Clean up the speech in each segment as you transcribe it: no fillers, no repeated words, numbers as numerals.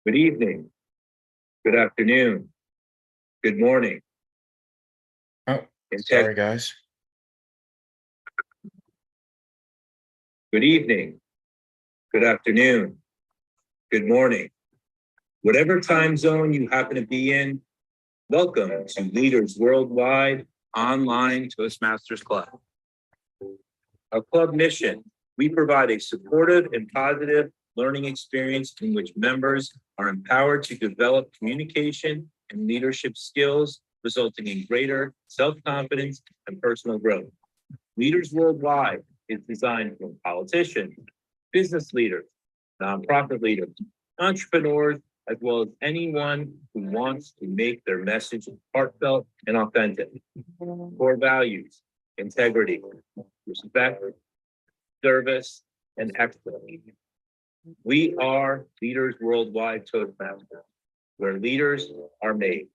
Good evening, good afternoon, good morning. Oh, sorry, guys. Good evening, good afternoon, good morning. Whatever time zone you happen to be in, welcome to Leaders Worldwide Online Toastmasters Club. Our club mission, we provide a supportive and positive learning experience in which members are empowered to develop communication and leadership skills, resulting in greater self-confidence and personal growth. Leaders Worldwide is designed for politicians, business leaders, nonprofit leaders, entrepreneurs, as well as anyone who wants to make their message heartfelt and authentic. Core values, integrity, respect, service, and excellence. We are Leaders Worldwide Toastmasters, where leaders are made.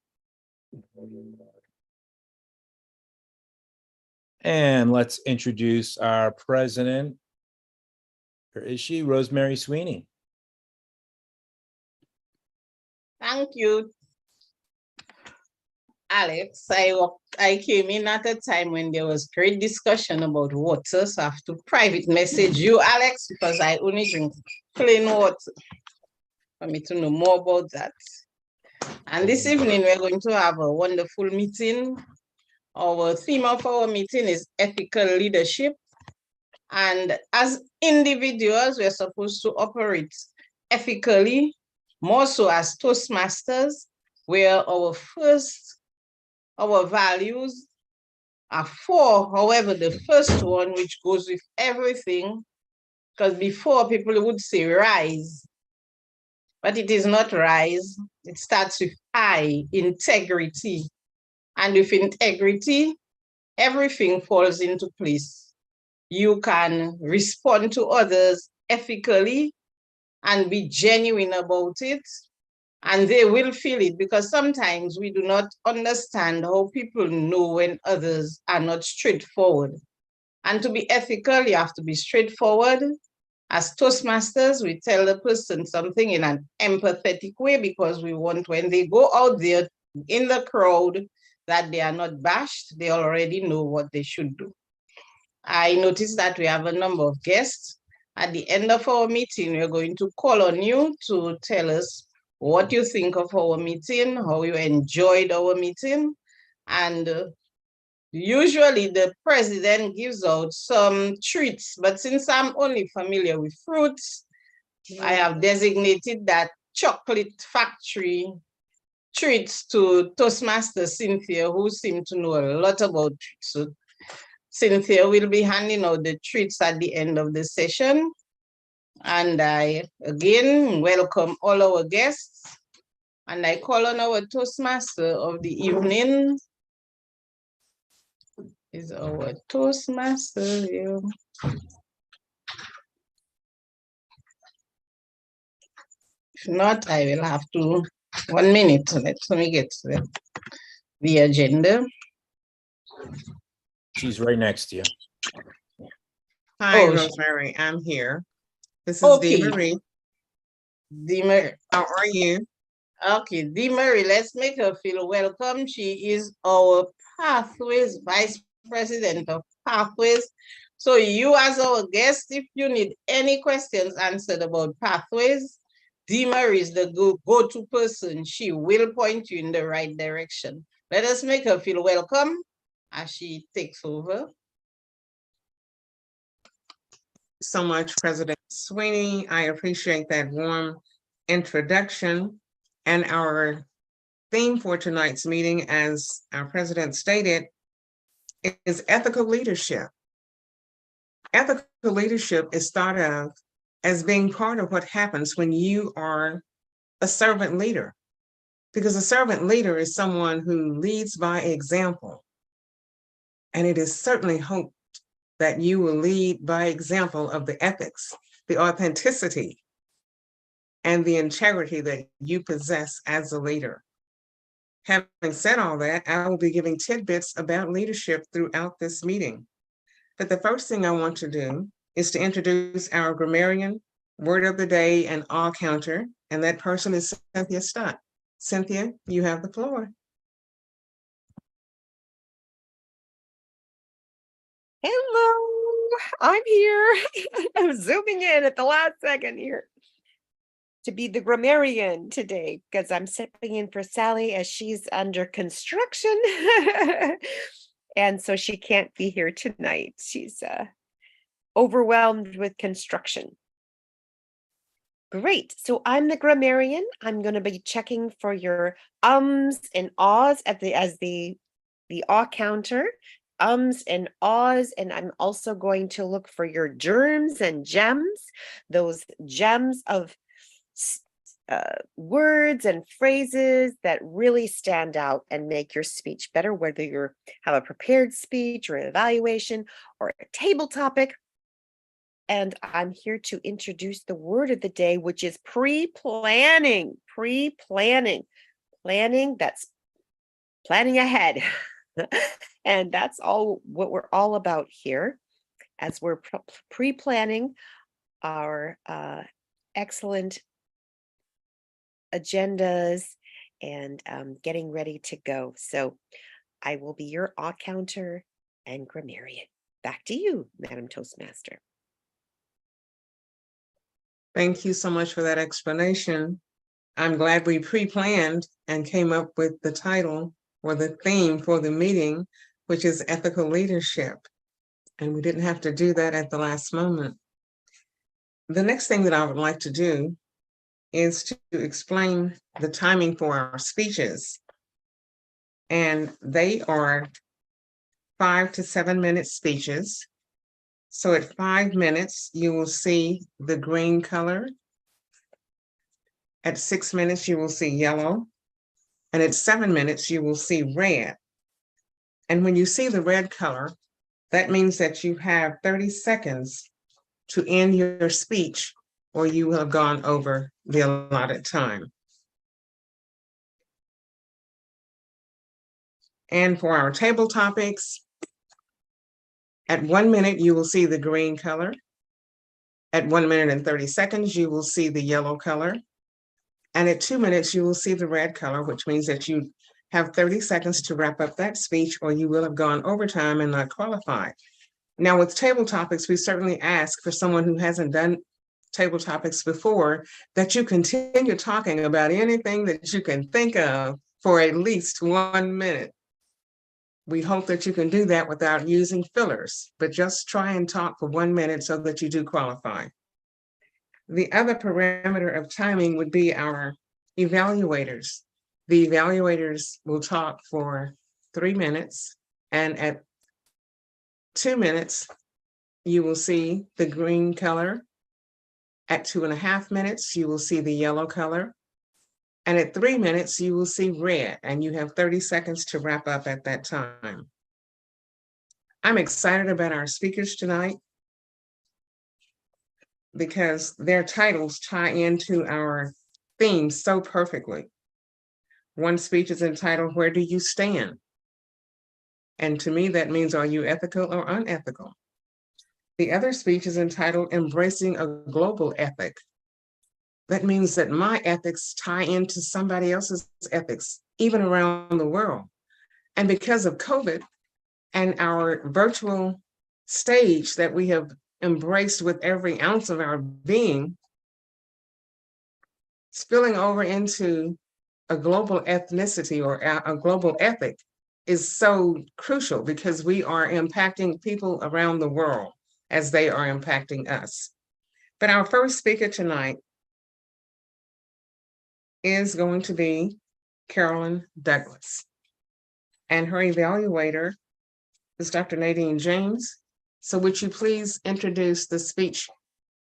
And let's introduce our president. Where is she? Rosemary Sweeney. Thank you, Alex. I came in at a time when there was great discussion about water, so I have to private message you, Alex, because I only drink plain water. For me to know more about that. And this evening, we're going to have a wonderful meeting. Our theme of our meeting is ethical leadership. And as individuals, we're supposed to operate ethically, more so as Toastmasters, where our values are four. However, the first one, which goes with everything, because before people would say rise, but it is not rise. It starts with I, integrity. And with integrity, everything falls into place. You can respond to others ethically and be genuine about it, and they will feel it, because sometimes we do not understand how people know when others are not straightforward. And to be ethical, you have to be straightforward. As Toastmasters, we tell the person something in an empathetic way, because we want when they go out there in the crowd that they are not bashed, they already know what they should do. I noticed that we have a number of guests. At the end of our meeting, we're going to call on you to tell us what you think of our meeting, how you enjoyed our meeting. And usually the president gives out some treats, but since I'm only familiar with fruits, I have designated that chocolate factory treats to Toastmaster Cynthia, who seems to know a lot about treats. So Cynthia will be handing out the treats at the end of the session. And I, again, welcome all our guests. And I call on our Toastmaster of the evening. Is our Toastmaster here? If not, I will have to, 1 minute, let me get the agenda. She's right next to you. Hi, Rosemary, I'm here. This is Okay. Dee Marie. Dee Marie. How are you? Okay, Dee Marie, let's make her feel welcome. She is our Pathways Vice President of Pathways. So you as our guest, if you need any questions answered about Pathways, Dee Marie is the go-to person. She will point you in the right direction. Let us make her feel welcome as she takes over. So much, President Sweeney. I appreciate that warm introduction. And our theme for tonight's meeting, as our president stated, is ethical leadership. Ethical leadership is thought of as being part of what happens when you are a servant leader, because a servant leader is someone who leads by example. And it is certainly hoped that you will lead by example of the ethics, the authenticity, and the integrity that you possess as a leader. Having said all that, I will be giving tidbits about leadership throughout this meeting. But the first thing I want to do is to introduce our grammarian word of the day, and all counter, and that person is Cynthia Stott. Cynthia, you have the floor. Hello, I'm here. I'm zooming in at the last second here to be the grammarian today because I'm stepping in for Sally as she's under construction. And so she can't be here tonight. She's overwhelmed with construction. Great. So I'm the grammarian. I'm going to be checking for your ums and ahs at the ah counter, ums and ahs, and I'm also going to look for your germs and gems, those gems of words and phrases that really stand out and make your speech better, whether you have a prepared speech or an evaluation or a table topic. And I'm here to introduce the word of the day, which is pre-planning. Pre-planning. Planning, that's planning ahead. And that's all what we're all about here as we're pre-planning our excellent agendas and getting ready to go. So I will be your ah counter and grammarian. Back to you, Madam Toastmaster. Thank you so much for that explanation. I'm glad we pre-planned and came up with the title or the theme for the meeting, which is ethical leadership. And we didn't have to do that at the last moment. The next thing that I would like to do is to explain the timing for our speeches. And they are 5 to 7 minute speeches. So at 5 minutes, you will see the green color. At 6 minutes, you will see yellow. And at 7 minutes, you will see red. And when you see the red color, that means that you have 30 seconds to end your speech, or you will have gone over the allotted time. And for our table topics, at 1 minute, you will see the green color. At 1 minute and 30 seconds, you will see the yellow color. And at 2 minutes, you will see the red color, which means that you have 30 seconds to wrap up that speech, or you will have gone over time and not qualified. Now, with table topics, we certainly ask for someone who hasn't done table topics before that you continue talking about anything that you can think of for at least 1 minute. We hope that you can do that without using fillers, but just try and talk for 1 minute so that you do qualify. The other parameter of timing would be our evaluators. The evaluators will talk for 3 minutes, and at 2 minutes, you will see the green color. At 2.5 minutes, you will see the yellow color. And at 3 minutes, you will see red, and you have 30 seconds to wrap up at that time. I'm excited about our speakers tonight because their titles tie into our theme so perfectly. One speech is entitled, "Where Do You Stand?" And to me, that means, are you ethical or unethical? The other speech is entitled, "Embracing a Global Ethic." That means that my ethics tie into somebody else's ethics, even around the world. And because of COVID and our virtual stage that we have embraced with every ounce of our being, spilling over into a global ethnicity or a global ethic is so crucial because we are impacting people around the world as they are impacting us. But our first speaker tonight is going to be Carolyn Douglas. And her evaluator is Dr. Nadine James. So would you please introduce the speech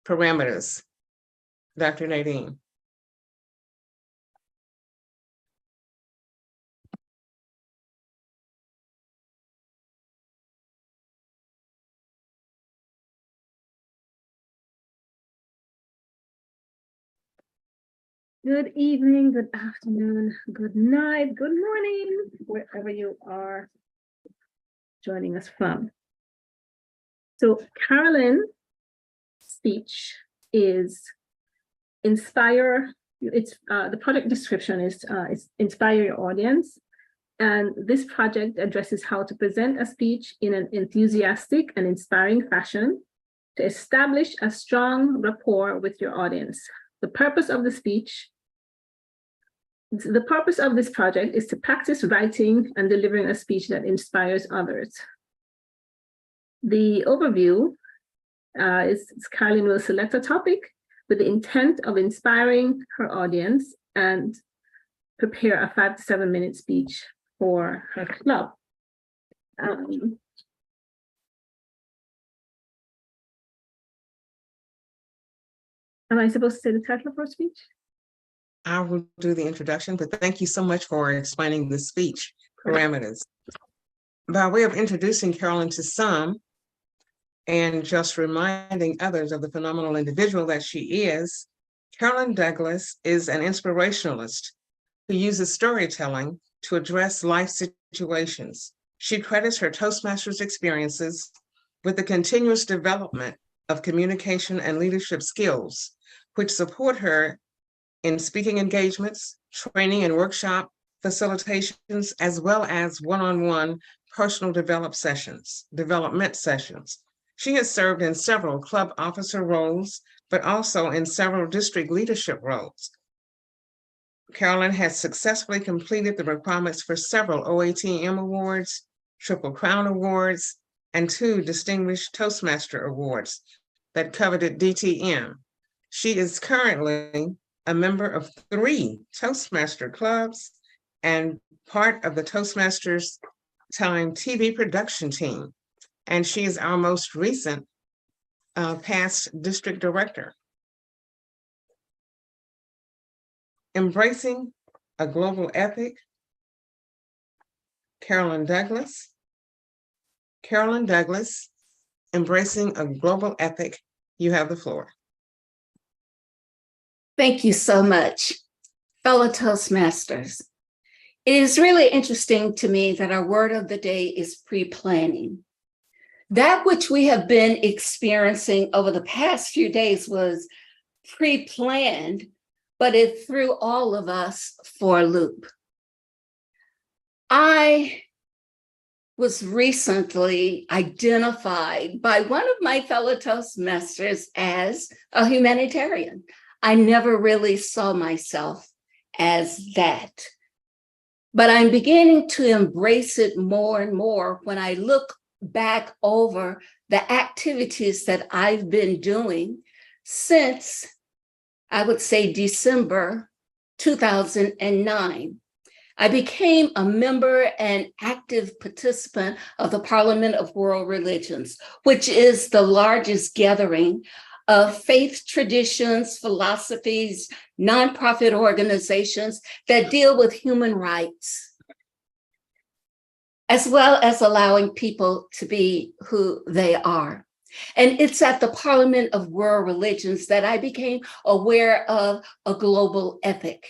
parameters, Dr. Nadine? Good evening, good afternoon, good night, good morning, wherever you are joining us from. So Carolyn's speech is inspire. It's the project description is inspire your audience. And this project addresses how to present a speech in an enthusiastic and inspiring fashion to establish a strong rapport with your audience. The purpose of this project is to practice writing and delivering a speech that inspires others. The overview is Carolyn will select a topic with the intent of inspiring her audience and prepare a 5 to 7 minute speech for her club. Am I supposed to say the title of her speech? I will do the introduction, but thank you so much for explaining the speech parameters. By way of introducing Carolyn to some, and just reminding others of the phenomenal individual that she is, Carolyn Douglas is an inspirationalist who uses storytelling to address life situations. She credits her Toastmasters experiences with the continuous development of communication and leadership skills, which support her in speaking engagements, training and workshop facilitations, as well as one-on-one personal development sessions. She has served in several club officer roles, but also in several district leadership roles. Carolyn has successfully completed the requirements for several OATM awards, Triple Crown awards, and 2 Distinguished Toastmaster awards that coveted DTM. She is currently a member of 3 Toastmaster clubs and part of the Toastmasters Time TV production team. And she is our most recent past district director. Embracing a global ethic, Carolyn Douglas, embracing a global ethic. You have the floor. Thank you so much, fellow Toastmasters. It is really interesting to me that our word of the day is pre-planning. That which we have been experiencing over the past few days was pre-planned, but it threw all of us for a loop. I was recently identified by one of my fellow Toastmasters as a humanitarian. I never really saw myself as that. But I'm beginning to embrace it more and more when I look back over the activities that I've been doing since, I would say, December 2009. I became a member and active participant of the Parliament of World Religions, which is the largest gathering of faith traditions, philosophies, nonprofit organizations that deal with human rights, as well as allowing people to be who they are. And it's at the Parliament of World Religions that I became aware of a global ethic.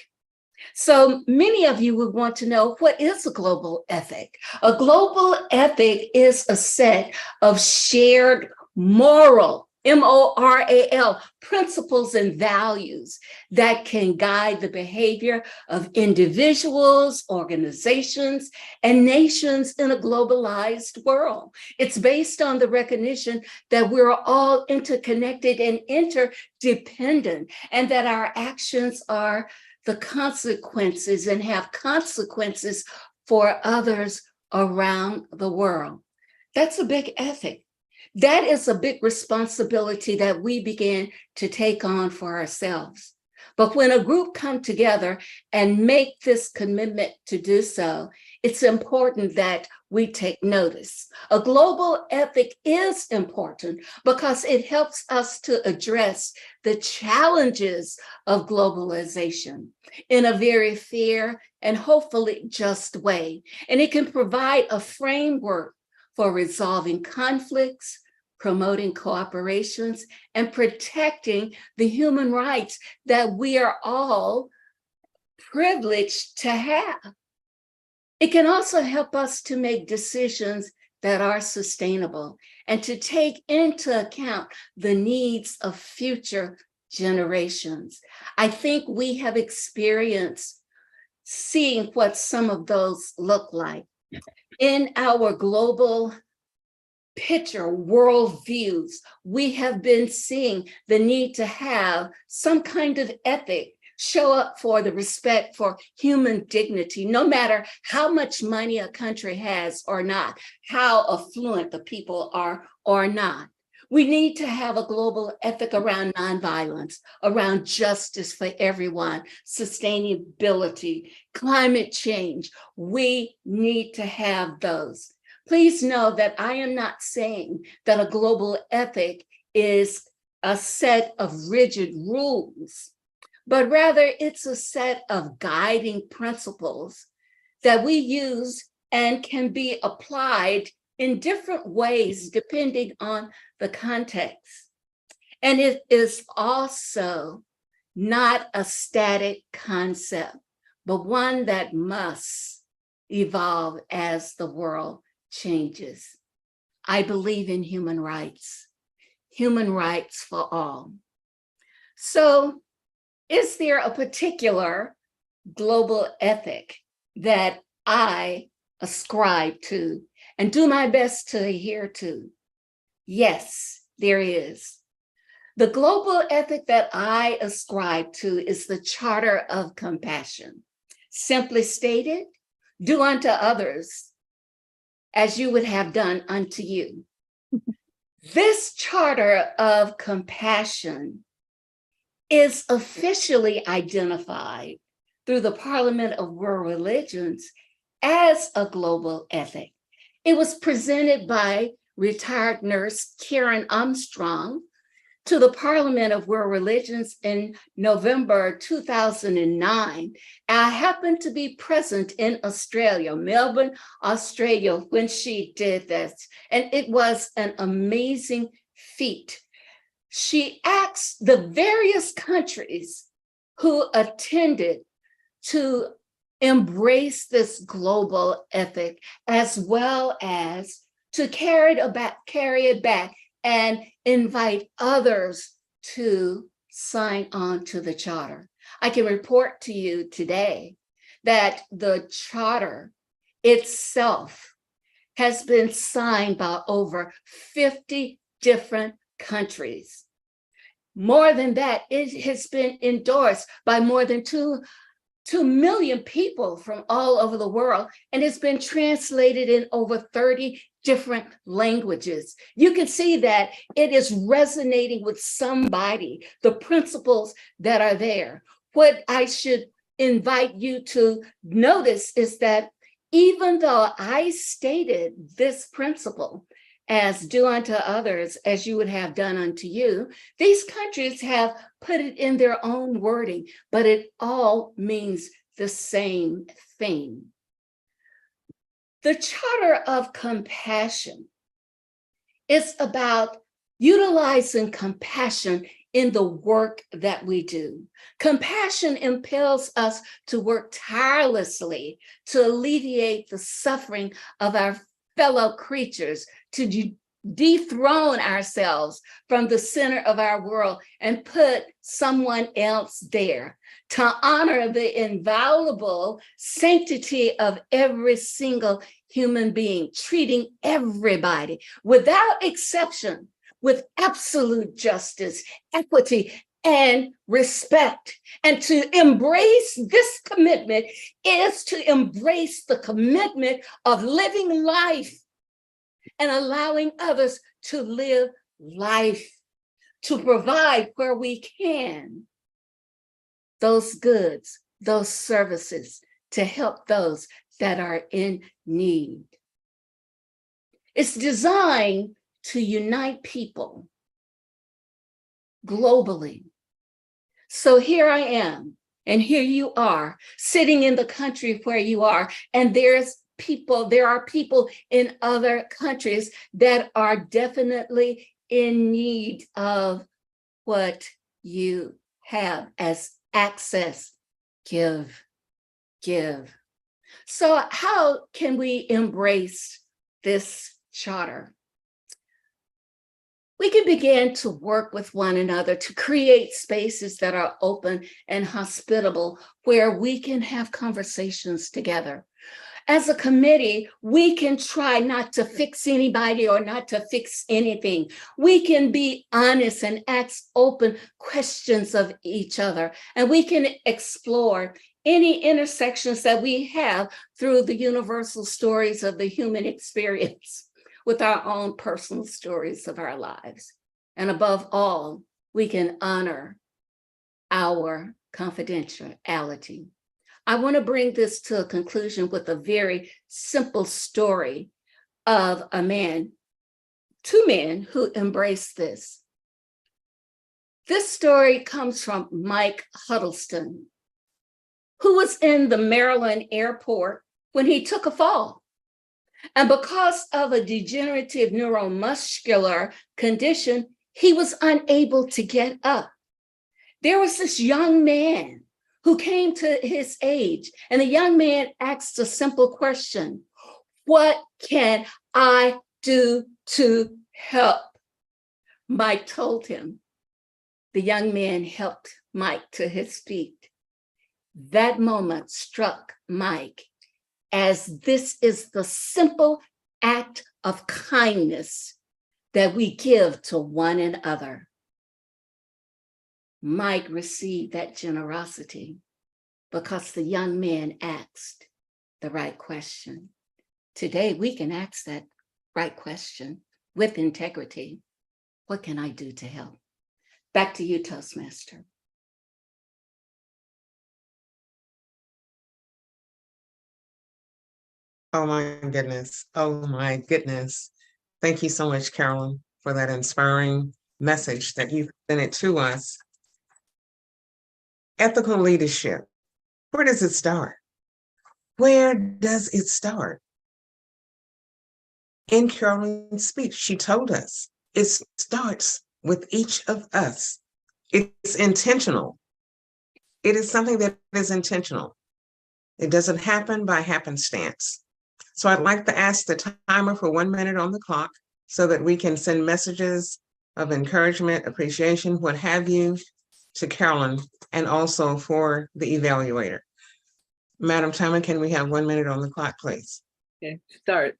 So many of you would want to know, what is a global ethic? A global ethic is a set of shared moral, MORAL, principles and values that can guide the behavior of individuals, organizations, and nations in a globalized world. It's based on the recognition that we're all interconnected and interdependent, and that our actions are the consequences and have consequences for others around the world. That's a big ethic. That is a big responsibility that we begin to take on for ourselves. But when a group come together and make this commitment to do so, it's important that we take notice. A global ethic is important because it helps us to address the challenges of globalization in a very fair and hopefully just way. And it can provide a framework for resolving conflicts, promoting cooperations, and protecting the human rights that we are all privileged to have. It can also help us to make decisions that are sustainable and to take into account the needs of future generations. I think we have experienced seeing what some of those look like. In our global picture, worldviews, we have been seeing the need to have some kind of ethic show up for the respect for human dignity, no matter how much money a country has or not, how affluent the people are or not. We need to have a global ethic around nonviolence, around justice for everyone, sustainability, climate change. We need to have those. Please know that I am not saying that a global ethic is a set of rigid rules, but rather it's a set of guiding principles that we use and can be applied in different ways depending on the context. And it is also not a static concept, but one that must evolve as the world changes. I believe in human rights for all. So, is there a particular global ethic that I ascribe to and do my best to adhere to? Yes, there is. The global ethic that I ascribe to is the Charter of Compassion. Simply stated, do unto others as you would have done unto you. This Charter of Compassion is officially identified through the Parliament of World Religions as a global ethic. It was presented by retired nurse Karen Armstrong to the Parliament of World Religions in November 2009. I happened to be present in Australia, Melbourne, Australia, when she did this, and it was an amazing feat. She asked the various countries who attended to embrace this global ethic, as well as to carry it back and invite others to sign on to the charter. I can report to you today that the charter itself has been signed by over 50 different countries. More than that, it has been endorsed by more than 2 million people from all over the world, and it's been translated in over 30 different languages. You can see that it is resonating with somebody, the principles that are there. What I should invite you to notice is that even though I stated this principle as do unto others as you would have done unto you, these countries have put it in their own wording, but it all means the same thing. The Charter of Compassion is about utilizing compassion in the work that we do. Compassion impels us to work tirelessly to alleviate the suffering of our fellow creatures, to dethrone ourselves from the center of our world and put someone else there, to honor the inviolable sanctity of every single human being, treating everybody without exception with absolute justice, equity, and respect. And to embrace this commitment is to embrace the commitment of living life and allowing others to live life, to provide where we can those goods, those services, to help those that are in need. It's designed to unite people globally. So here I am, and here you are, sitting in the country where you are, and there are people in other countries that are definitely in need of what you have as access. Give. So how can we embrace this charter? we can begin to work with one another to create spaces that are open and hospitable where we can have conversations together. As a committee, we can try not to fix anybody or not to fix anything. We can be honest and ask open questions of each other, and we can explore any intersections that we have through the universal stories of the human experience with our own personal stories of our lives. And above all, we can honor our confidentiality. I want to bring this to a conclusion with a very simple story of a man, two men who embraced this. This story comes from Mike Huddleston, who was in the Maryland airport when he took a fall. And because of a degenerative neuromuscular condition, he was unable to get up. There was this young man who came to his age, and the young man asked a simple question: what can I do to help? Mike told him. The young man helped Mike to his feet. That moment struck Mike as this is the simple act of kindness that we give to one another. Mike received that generosity because the young man asked the right question. Today, we can ask that right question with integrity. What can I do to help? Back to you, Toastmaster. Oh my goodness. Oh my goodness. Thank you so much, Carolyn, for that inspiring message that you presented to us. Ethical leadership. Where does it start? Where does it start? In Carolyn's speech, she told us it starts with each of us. It's intentional. It is something that is intentional. It doesn't happen by happenstance. So I'd like to ask the timer for 1 minute on the clock so that we can send messages of encouragement, appreciation, what have you, to Carolyn, and also for the evaluator. Madam Timer, can we have 1 minute on the clock, please? Okay, start.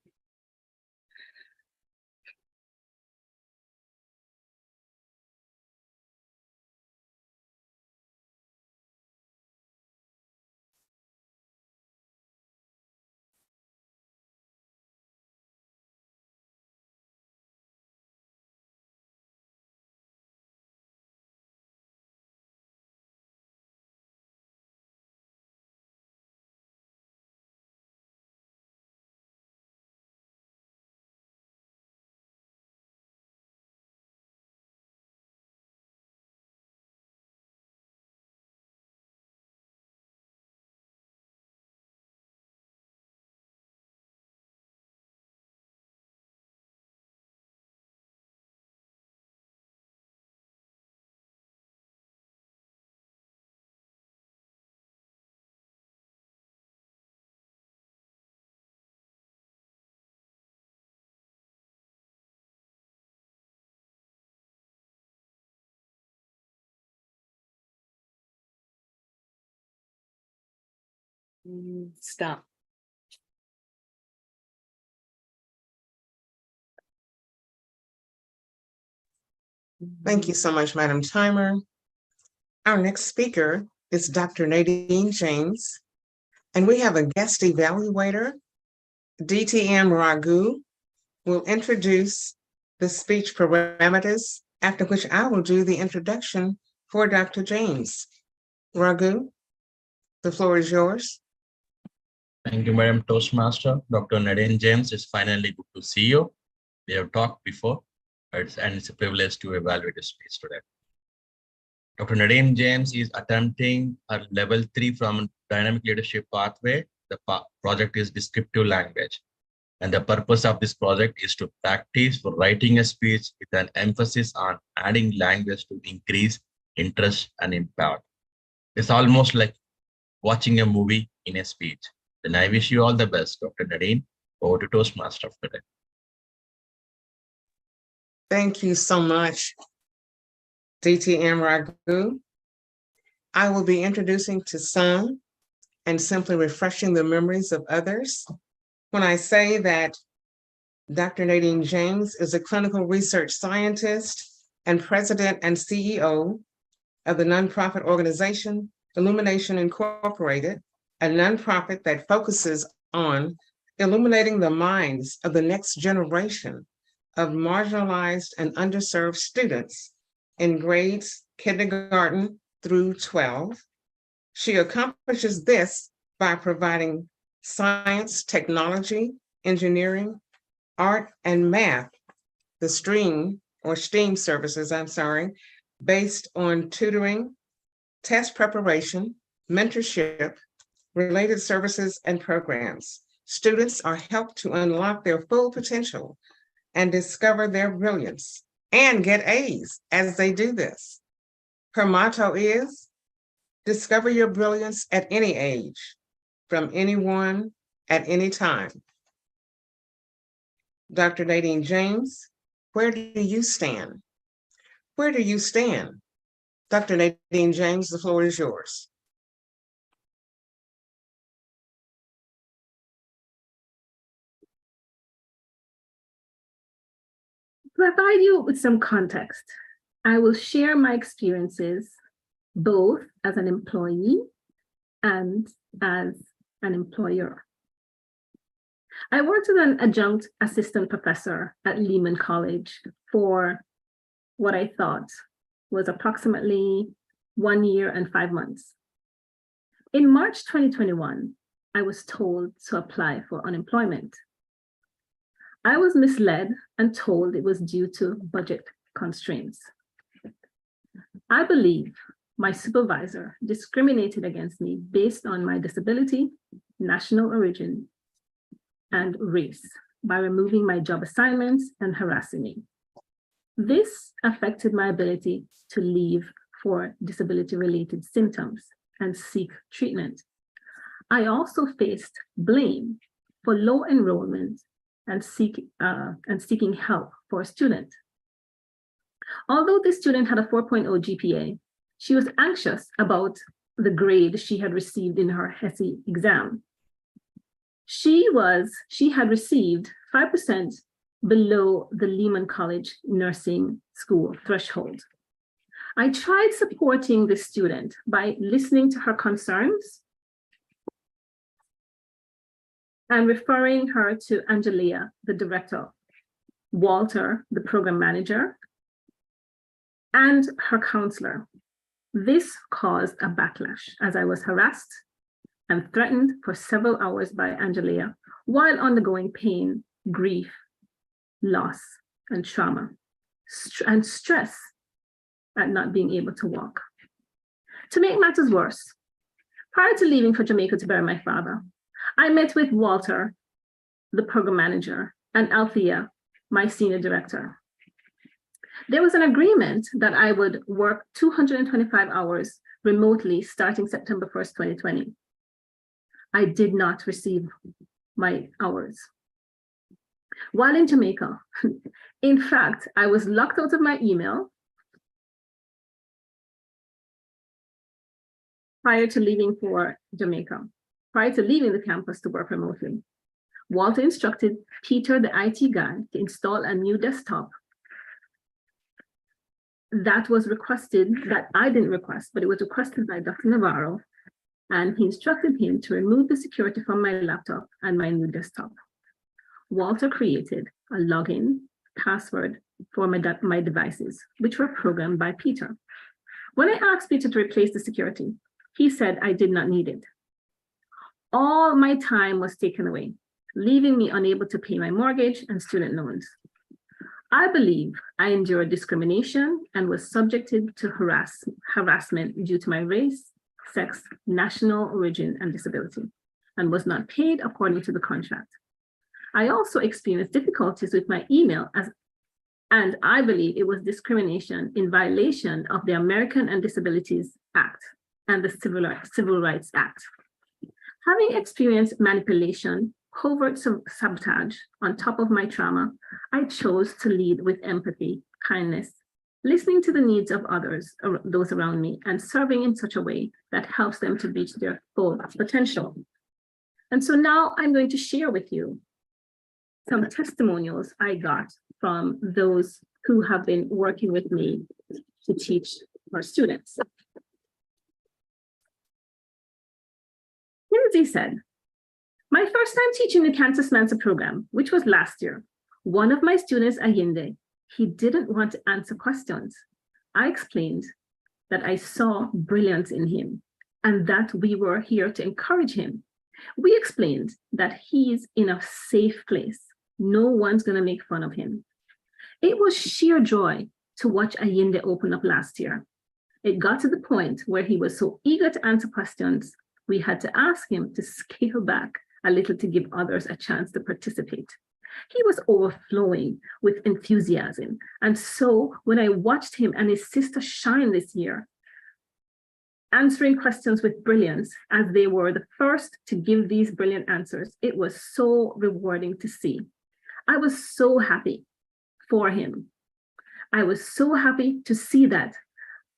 Stop. Thank you so much, Madam Timer. Our next speaker is Dr. Nadine James, and we have a guest evaluator, DTM Raghu, will introduce the speech parameters, after which I will do the introduction for Dr. James. Raghu, the floor is yours. Thank you, Madam Toastmaster. Dr. Nadine James, it's finally good to see you. We have talked before, and it's a privilege to evaluate the speech today. Dr. Nadine James is attempting her level 3 from dynamic leadership pathway. The project is descriptive language. And the purpose of this project is to practice for writing a speech with an emphasis on adding language to increase interest and impact. It's almost like watching a movie in a speech. Then I wish you all the best, Dr. Nadine. Over to Toastmaster today. Thank you so much, DTM Ragu. I will be introducing to some and simply refreshing the memories of others when I say that Dr. Nadine James is a clinical research scientist and president and CEO of the nonprofit organization Illumination Incorporated, a nonprofit that focuses on illuminating the minds of the next generation of marginalized and underserved students in grades kindergarten through 12. She accomplishes this by providing science, technology, engineering, art, and math, the STEAM services, based on tutoring, test preparation, mentorship, related services, and programs. Students are helped to unlock their full potential and discover their brilliance and get A's as they do this. Her motto is, discover your brilliance at any age, from anyone at any time. Dr. Nadine James, where do you stand? Where do you stand? Dr. Nadine James, the floor is yours. To provide you with some context, I will share my experiences both as an employee and as an employer. I worked as an adjunct assistant professor at Lehman College for what I thought was approximately 1 year and 5 months. In March 2021, I was told to apply for unemployment. I was misled and told it was due to budget constraints. I believe my supervisor discriminated against me based on my disability, national origin, and race by removing my job assignments and harassing me. This affected my ability to leave for disability-related symptoms and seek treatment. I also faced blame for low enrollment and seeking help for a student. Although this student had a 4.0 GPA, she was anxious about the grade she had received in her HESI exam. She had received 5% below the Lehman College nursing school threshold. I tried supporting this student by listening to her concerns and referring her to Angelia, the director, Walter, the program manager, and her counselor. This caused a backlash as I was harassed and threatened for several hours by Angelia while undergoing pain, grief, loss, and trauma, and stress at not being able to walk. To make matters worse, prior to leaving for Jamaica to bury my father, I met with Walter, the program manager, and Althea, my senior director. There was an agreement that I would work 225 hours remotely starting September 1st, 2020. I did not receive my hours. While in Jamaica, in fact, I was locked out of my email prior to leaving for Jamaica, prior to leaving the campus to work remotely. Walter instructed Peter, the IT guy, to install a new desktop that was requested, that I didn't request, but it was requested by Dr. Navarro, and he instructed him to remove the security from my laptop and my new desktop. Walter created a login password for my devices, which were programmed by Peter. When I asked Peter to replace the security, he said I did not need it. All my time was taken away, leaving me unable to pay my mortgage and student loans. I believe I endured discrimination and was subjected to harassment due to my race, sex, national origin, and disability, and was not paid according to the contract. I also experienced difficulties with my email, and I believe it was discrimination in violation of the American and Disabilities Act and the Civil Rights Act. Having experienced manipulation, covert sabotage on top of my trauma, I chose to lead with empathy, kindness, listening to the needs of others, those around me, and serving in such a way that helps them to reach their full potential. And so now I'm going to share with you some testimonials I got from those who have been working with me to teach our students. Lindsay said, my first time teaching the Kansas Mensa program, which was last year, one of my students, Allende, he didn't want to answer questions. I explained that I saw brilliance in him and that we were here to encourage him. We explained that he's in a safe place. No one's going to make fun of him. It was sheer joy to watch Allende open up last year. It got to the point where he was so eager to answer questions, we had to ask him to scale back a little to give others a chance to participate. He was overflowing with enthusiasm. And so when I watched him and his sister shine this year, answering questions with brilliance, as they were the first to give these brilliant answers, it was so rewarding to see. I was so happy for him. I was so happy to see that.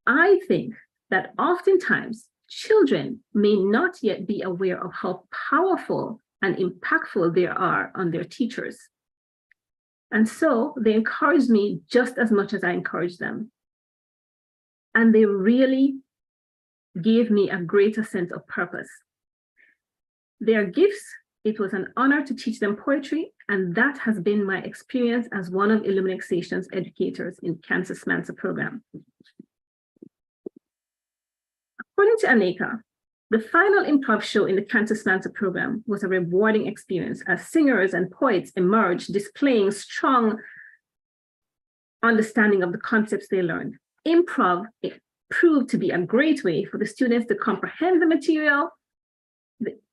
I think that oftentimes children may not yet be aware of how powerful and impactful they are on their teachers. And so they encouraged me just as much as I encouraged them. And they really gave me a greater sense of purpose. Their gifts, it was an honor to teach them poetry, and that has been my experience as one of Illumination's educators in Kansas Mensa program. According to Aneka, the final improv show in the Kansas Mensa program was a rewarding experience as singers and poets emerged, displaying strong understanding of the concepts they learned. Improv, it proved to be a great way for the students to comprehend the material,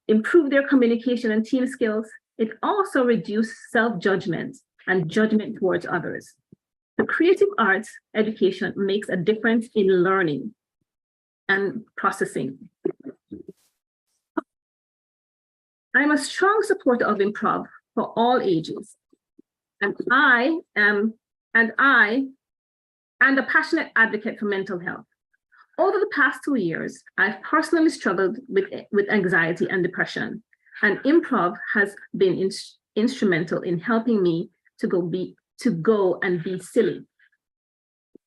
improve their communication and team skills. It also reduced self-judgment and judgment towards others. The creative arts education makes a difference in learning and processing. I'm a strong supporter of improv for all ages. And I am a passionate advocate for mental health. Over the past 2 years, I've personally struggled with anxiety and depression, and improv has been instrumental in helping me to go and be silly.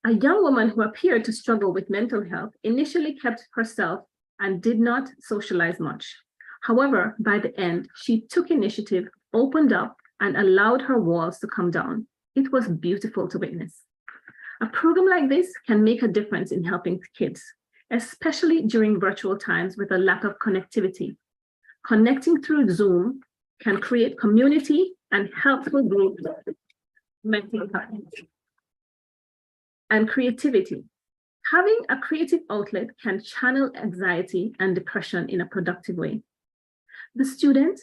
A young woman who appeared to struggle with mental health initially kept herself and did not socialize much. However, by the end, she took initiative, opened up, and allowed her walls to come down. It was beautiful to witness. A program like this can make a difference in helping kids, especially during virtual times with a lack of connectivity. Connecting through Zoom can create community and helpful groups, mental health, and creativity. Having a creative outlet can channel anxiety and depression in a productive way. The student,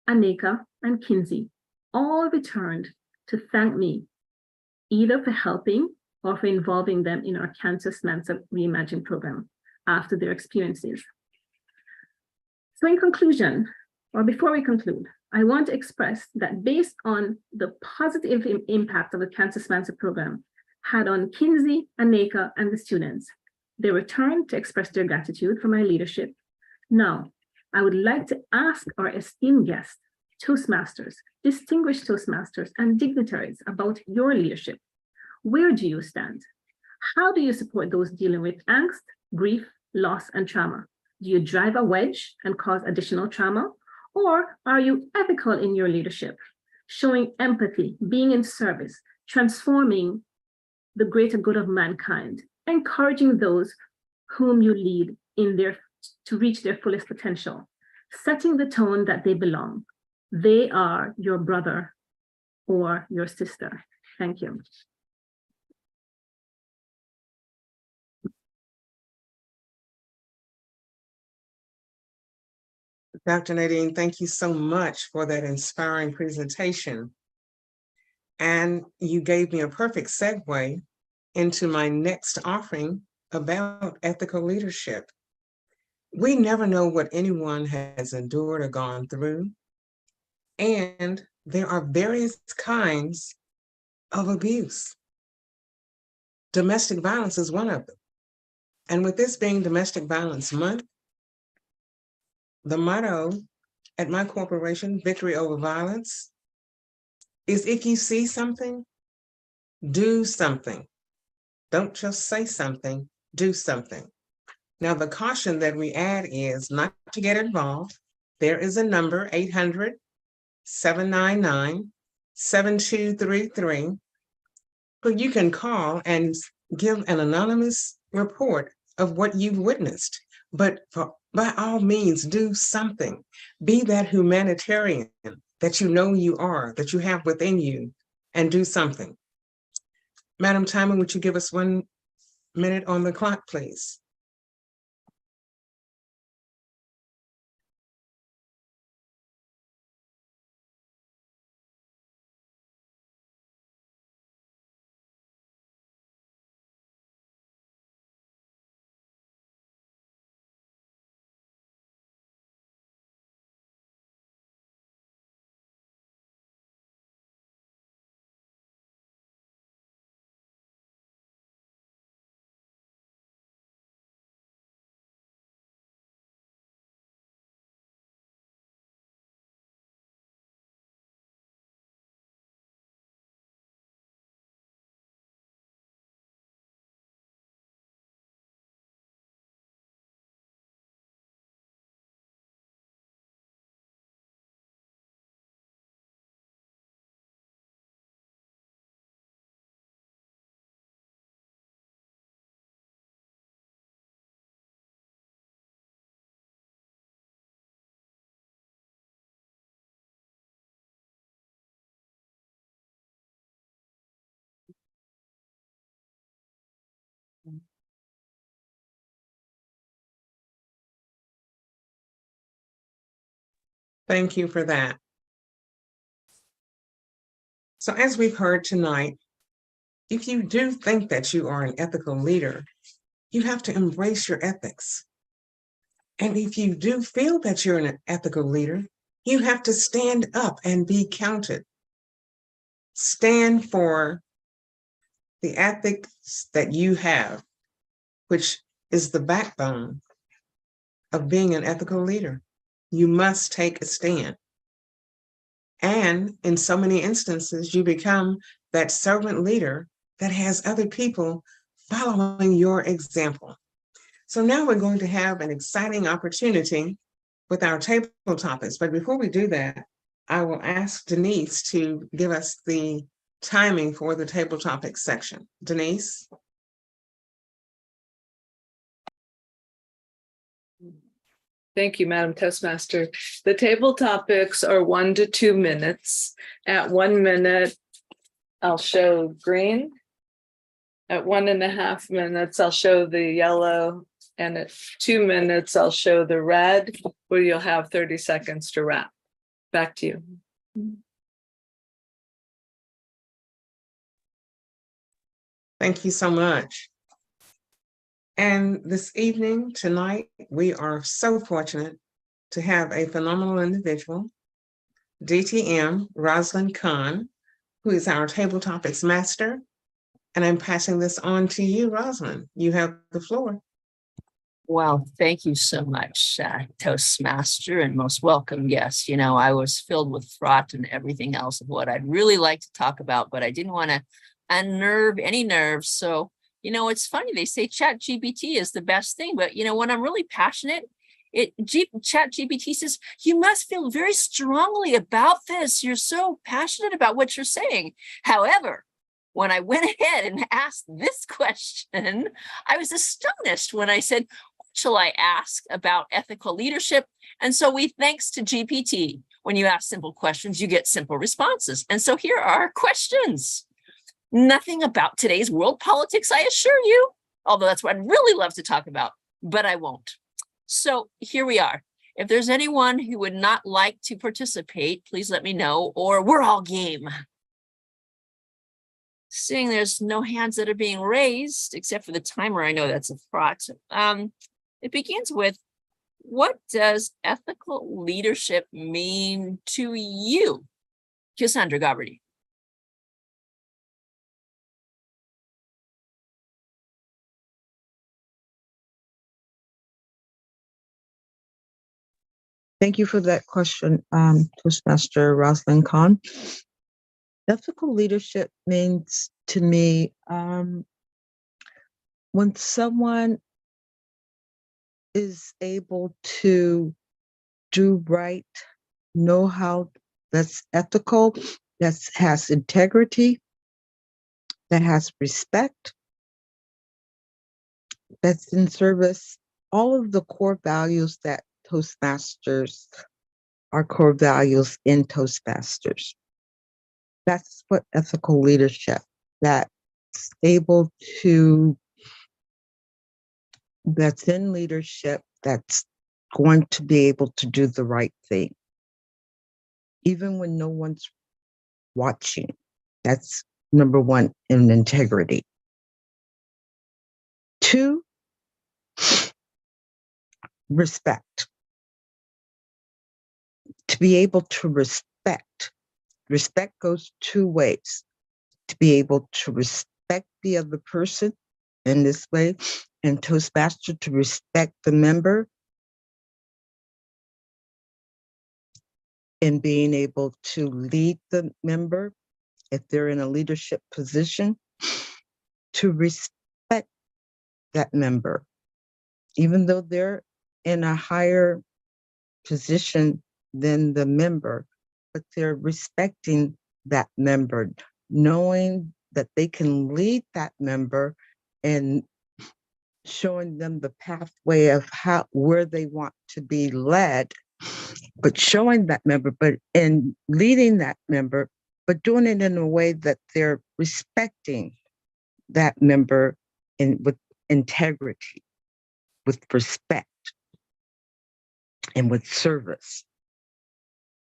Aneka, and Kinsey all returned to thank me, either for helping or for involving them in our Kansas Mensa Reimagine program after their experiences. So in conclusion, or before we conclude, I want to express that based on the positive impact of the Kansas Mensa program had on Kinsey, Aneka, and the students, they returned to express their gratitude for my leadership. Now, I would like to ask our esteemed guests, Toastmasters, distinguished Toastmasters, and dignitaries about your leadership. Where do you stand? How do you support those dealing with angst, grief, loss, and trauma? Do you drive a wedge and cause additional trauma? Or are you ethical in your leadership, showing empathy, being in service, transforming the greater good of mankind, encouraging those whom you lead to reach their fullest potential, setting the tone that they belong? They are your brother or your sister. Thank you. Dr. Nadine, thank you so much for that inspiring presentation. And you gave me a perfect segue into my next offering about ethical leadership. We never know what anyone has endured or gone through. And there are various kinds of abuse. Domestic violence is one of them. And with this being Domestic Violence Month, the motto at my corporation, Victory Over Violence, is if you see something, do something. Don't just say something, do something. Now, the caution that we add is not to get involved. There is a number, 800-799-7233, who you can call and give an anonymous report of what you've witnessed. But by all means, do something. Be that humanitarian that you know you are, that you have within you, and do something. Madam Timer, would you give us 1 minute on the clock, please? Thank you for that. So as we've heard tonight, if you do think that you are an ethical leader, you have to embrace your ethics. And if you do feel that you're an ethical leader, you have to stand up and be counted. Stand for the ethics that you have, which is the backbone of being an ethical leader. You must take a stand. And in so many instances, you become that servant leader that has other people following your example. So now we're going to have an exciting opportunity with our table topics. But before we do that, I will ask Denise to give us the timing for the table topics section. Denise? Thank you, Madam Toastmaster. The table topics are 1 to 2 minutes. At 1 minute, I'll show green. At 1.5 minutes, I'll show the yellow. And at 2 minutes, I'll show the red, where you'll have 30 seconds to wrap. Back to you. Thank you so much. And this evening, tonight, we are so fortunate to have a phenomenal individual, DTM Rosalind Khan, who is our table topics master. And I'm passing this on to you, Rosalind. You have the floor. Well, thank you so much, Toastmaster, and most welcome guests. You know, I was filled with thought and everything else of what I'd really like to talk about, but I didn't want to unnerve any nerves. So, you know, it's funny, they say ChatGPT is the best thing, but, you know, when I'm really passionate, ChatGPT says, you must feel very strongly about this. You're so passionate about what you're saying. However, when I went ahead and asked this question, I was astonished when I said, shall I ask about ethical leadership? And so thanks to GPT, when you ask simple questions, you get simple responses. And so here are our questions. Nothing about today's world politics, I assure you, although that's what I'd really love to talk about, but I won't. So here we are. If there's anyone who would not like to participate, please let me know, or we're all game. Seeing there's no hands that are being raised, except for the timer, I know that's a fraud. It begins with, what does ethical leadership mean to you? Cassandra Goberty. Thank you for that question, Toastmaster Rosalind Khan. Ethical leadership means to me when someone is able to do right, know how that's ethical, that has integrity, that has respect, that's in service, all of the core values that Toastmasters are core values in Toastmasters. That's what ethical leadership, that's able to, that's in leadership, that's going to be able to do the right thing, even when no one's watching. That's number one in integrity. 2, respect. To be able to respect. Respect goes 2 ways. To be able to respect the other person in this way, and Toastmaster to respect the member, and being able to lead the member if they're in a leadership position, to respect that member, even though they're in a higher position than the member, but they're respecting that member, knowing that they can lead that member and showing them the pathway of where they want to be led, but showing that member, but in leading that member, but doing it in a way that they're respecting that member with integrity, with respect, and with service,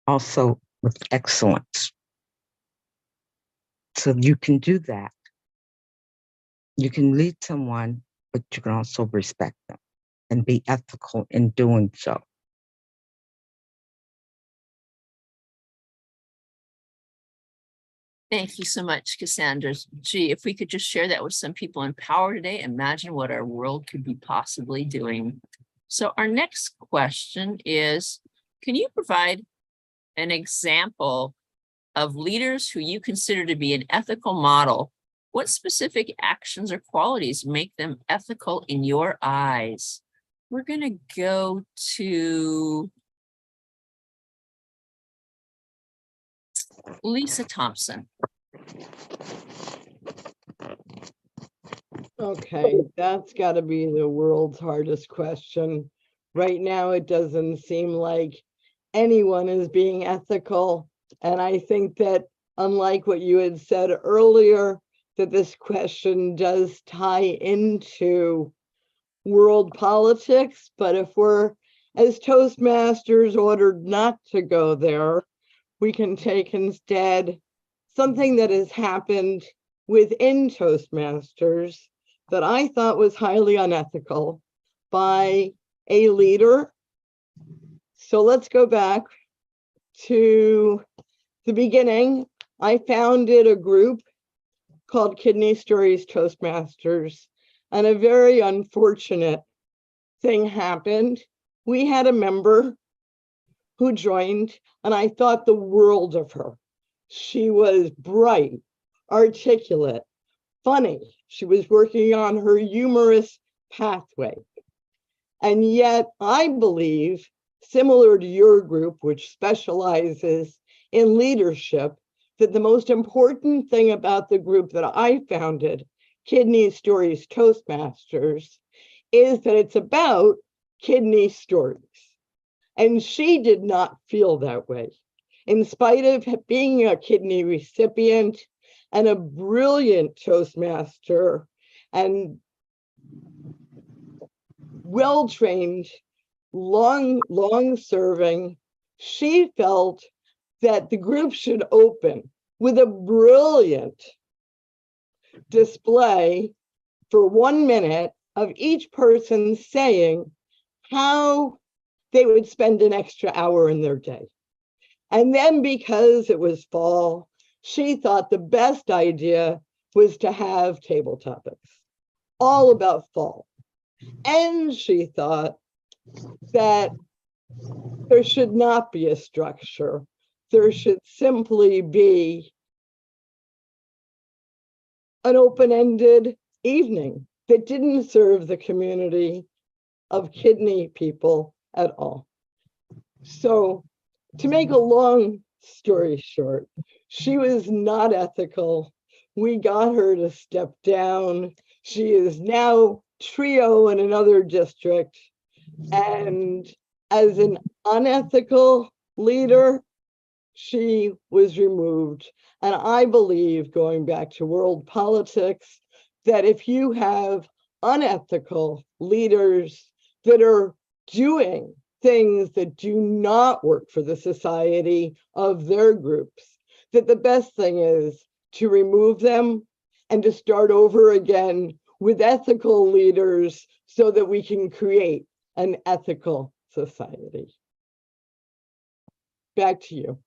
also with excellence. So you can do that. You can lead someone, but you can also respect them and be ethical in doing so. Thank you so much, Cassandra. Gee, if we could just share that with some people in power today, imagine what our world could be possibly doing. So our next question is, can you provide an example of leaders who you consider to be an ethical model? What specific actions or qualities make them ethical in your eyes? We're going to go to Lisa Thompson. Okay, that's got to be the world's hardest question. Right now, it doesn't seem like anyone is being ethical. And I think that unlike what you had said earlier, that this question does tie into world politics. But if we're, as Toastmasters, ordered not to go there, we can take instead something that has happened within Toastmasters that I thought was highly unethical by a leader. So let's go back to the beginning. I founded a group called Kidney Stories Toastmasters, and a very unfortunate thing happened. We had a member who joined, and I thought the world of her. She was bright, articulate, funny. She was working on her humorous pathway. And yet I believe, similar to your group, which specializes in leadership, that the most important thing about the group that I founded, Kidney Stories Toastmasters, is that it's about kidney stories. And she did not feel that way. In spite of being a kidney recipient and a brilliant Toastmaster and well-trained, long-serving, she felt that the group should open with a brilliant display for 1 minute of each person saying how they would spend an extra hour in their day. And then because it was fall, she thought the best idea was to have table topics, all about fall. And she thought that there should not be a structure. There should simply be an open-ended evening that didn't serve the community of kidney people at all. So to make a long story short, she was not ethical. We got her to step down. She is now trio in another district. And as an unethical leader, she was removed. And I believe, going back to world politics, that if you have unethical leaders that are doing things that do not work for the society of their groups, that the best thing is to remove them and to start over again with ethical leaders so that we can create an ethical society. Back to you,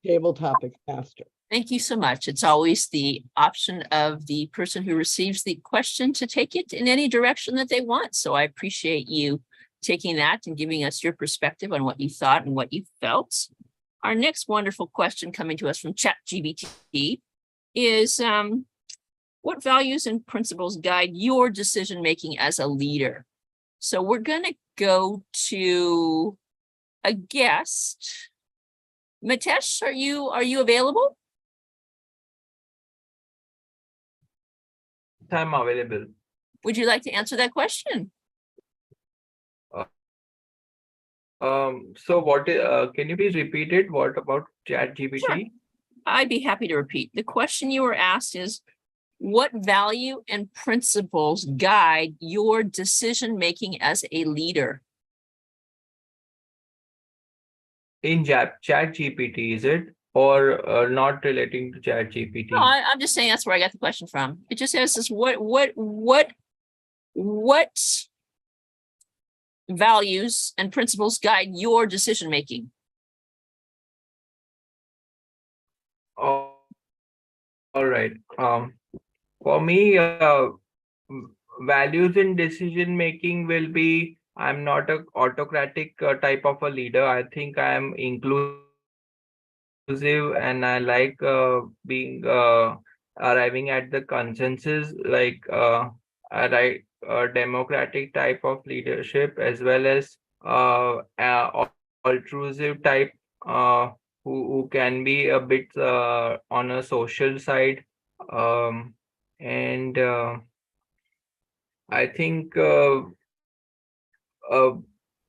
Table Topics Master. Thank you so much. It's always the option of the person who receives the question to take it in any direction that they want. So I appreciate you taking that and giving us your perspective on what you thought and what you felt. Our next wonderful question coming to us from ChatGPT is, what values and principles guide your decision-making as a leader? So we're going to go to a guest. Mitesh, are you available? I'm available. Would you like to answer that question? So what, can you please repeat it? What about ChatGPT? Sure. I'd be happy to repeat. The question you were asked is, what value and principles guide your decision-making as a leader? In ChatGPT, is it? Or not relating to ChatGPT? No, I'm just saying that's where I got the question from. It just says this, what values and principles guide your decision-making? Oh, all right. For me, values in decision making will be, I'm not a autocratic type of a leader. I think I am inclusive and I like being arriving at the consensus, like I like democratic type of leadership, as well as altruive type, who can be a bit on a social side, and I think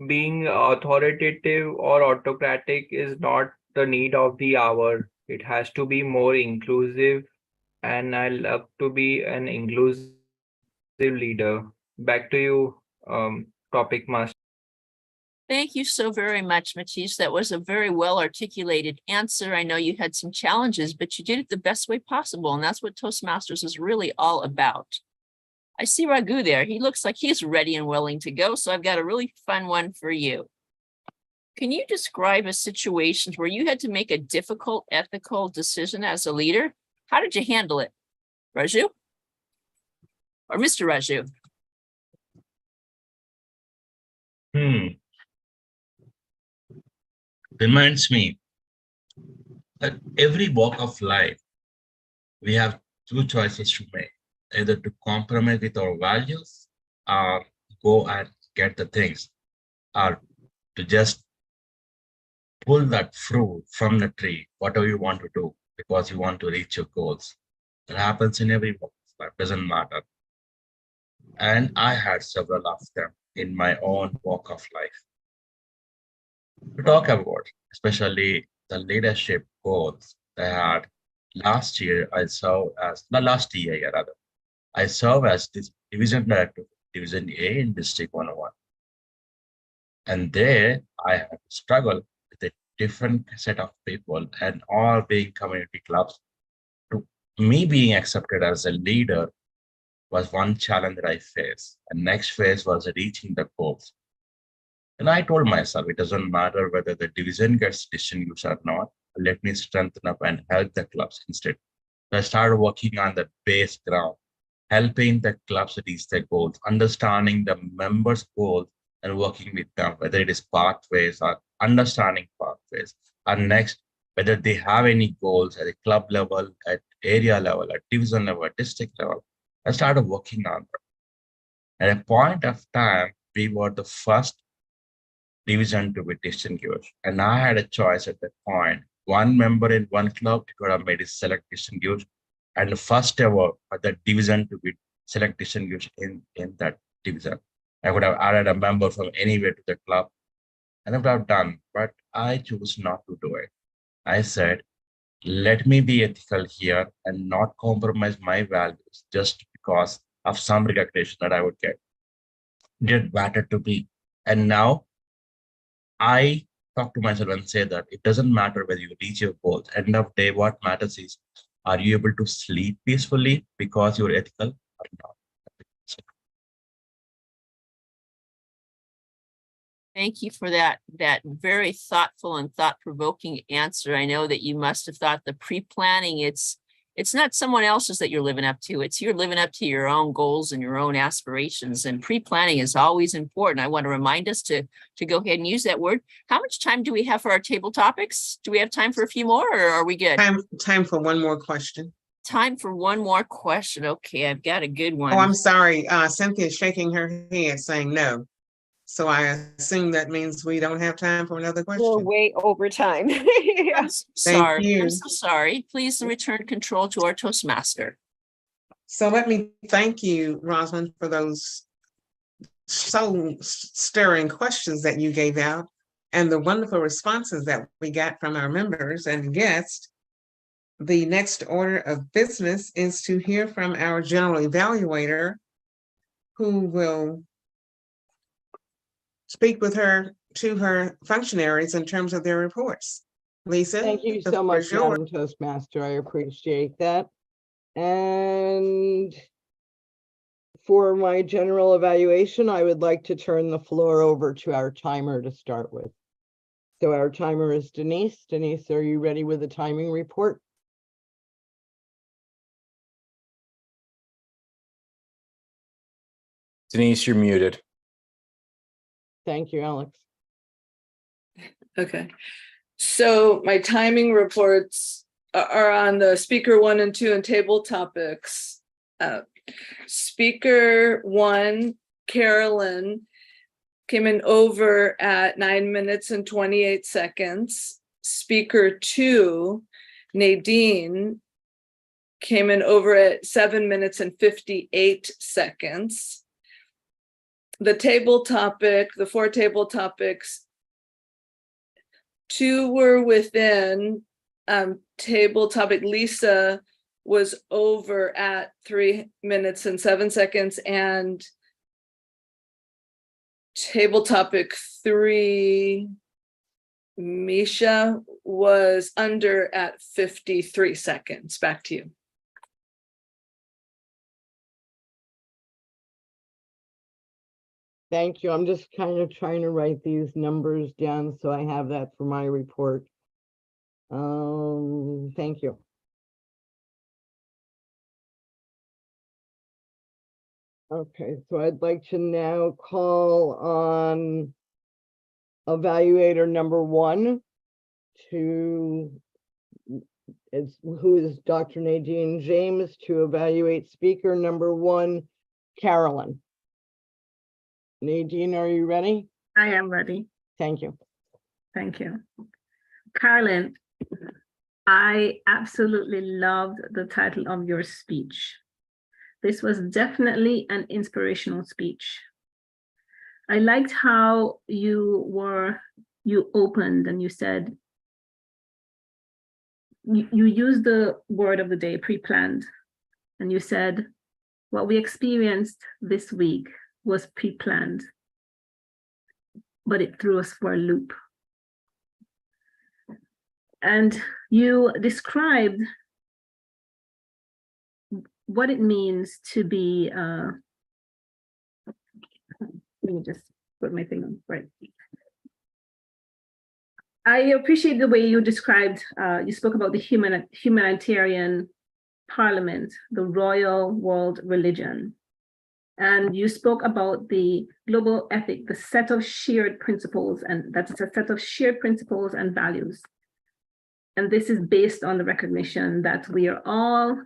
being authoritative or autocratic is not the need of the hour. It has to be more inclusive, and I love to be an inclusive leader. Back to you, topic master. Thank you so very much, Matisse. That was a very well articulated answer. I know you had some challenges, but you did it the best way possible. And that's what Toastmasters is really all about. I see Raghu there. He looks like he's ready and willing to go. So I've got a really fun one for you. Can you describe a situation where you had to make a difficult ethical decision as a leader? How did you handle it? Raju? Or Mr. Raju? Reminds me that every walk of life, we have two choices to make, either to compromise with our values or go and get the things, or to just pull that fruit from the tree, whatever you want to do, because you want to reach your goals. That happens in every walk of life, doesn't matter. And I had several of them in my own walk of life. To talk about, especially the leadership goals that I had last year, I served as, the last year rather, I served as this division director, Division A in District 101. And there I had to struggle with a different set of people and all being community clubs. To me being accepted as a leader was one challenge that I faced. And next phase was reaching the goals. And I told myself, it doesn't matter whether the division gets distinguished or not. Let me strengthen up and help the clubs instead. So I started working on the base ground, helping the clubs reach their goals, understanding the members' goals and working with them, whether it is pathways or understanding pathways. And next, whether they have any goals at a club level, at area level, at division level, at district level. I started working on them. At a point of time, we were the first division to be distinguished. And I had a choice at that point. One member in one club, it would have made it select distinguished. And the first ever for the division to be select distinguished in that division. I would have added a member from anywhere to the club and I would have done, but I chose not to do it. I said, let me be ethical here and not compromise my values just because of some recognition that I would get. It mattered to me. And now I talk to myself and say that it doesn't matter whether you reach your goals. End of day, what matters is, are you able to sleep peacefully because you're ethical or not? Thank you for that very thoughtful and thought-provoking answer. I know that you must have thought the pre-planning, it's not someone else's that you're living up to. It's you're living up to your own goals and your own aspirations. And pre-planning is always important. I want to remind us to go ahead and use that word. How much time do we have for our table topics? Do we have time for a few more, or are we good? Time for one more question. Time for one more question. Okay, I've got a good one. Oh, I'm sorry. Cynthia's shaking her head saying no. So I assume that means we don't have time for another question. We're way over time. I'm so sorry. you. I'm so sorry. Please return control to our Toastmaster. So let me thank you, Rosalind, for those so stirring questions that you gave out and the wonderful responses that we got from our members and guests. The next order of business is to hear from our general evaluator, who will speak with her to her functionaries in terms of their reports. Lisa? Thank you the so floor much, is yours. Madam Toastmaster. I appreciate that. And for my general evaluation, I would like to turn the floor over to our timer to start with. So our timer is Denise. Denise, are you ready with the timing report? Denise, you're muted. Thank you, Alex. Okay. So my timing reports are on the speaker 1 and 2 and table topics. Speaker 1, Carolyn, came in over at 9 minutes and 28 seconds. Speaker 2, Nadine, came in over at 7 minutes and 58 seconds. The table topic, the 4 table topics, 2 were within. Table topic Lisa was over at 3 minutes and 7 seconds, and table topic 3, Misha, was under at 53 seconds. Back to you. Thank you. I'm just kind of trying to write these numbers down so I have that for my report. Thank you. Okay, so I'd like to now call on evaluator number 1 who is Dr. Nadine James, to evaluate speaker number 1, Carolyn. Nadine, are you ready? I am ready. Thank you. Thank you. Carolyn, I absolutely loved the title of your speech. This was definitely an inspirational speech. I liked how you opened and you said, you used the word of the day, pre-planned, and you said, what we experienced this week was pre-planned, but it threw us for a loop. And you described what it means to be, let me just put my thing on, right. I appreciate the way you described, you spoke about the humanitarian parliament, the royal world religion. And you spoke about the global ethic, the set of shared principles, and that it's a set of shared principles and values. And this is based on the recognition that we are all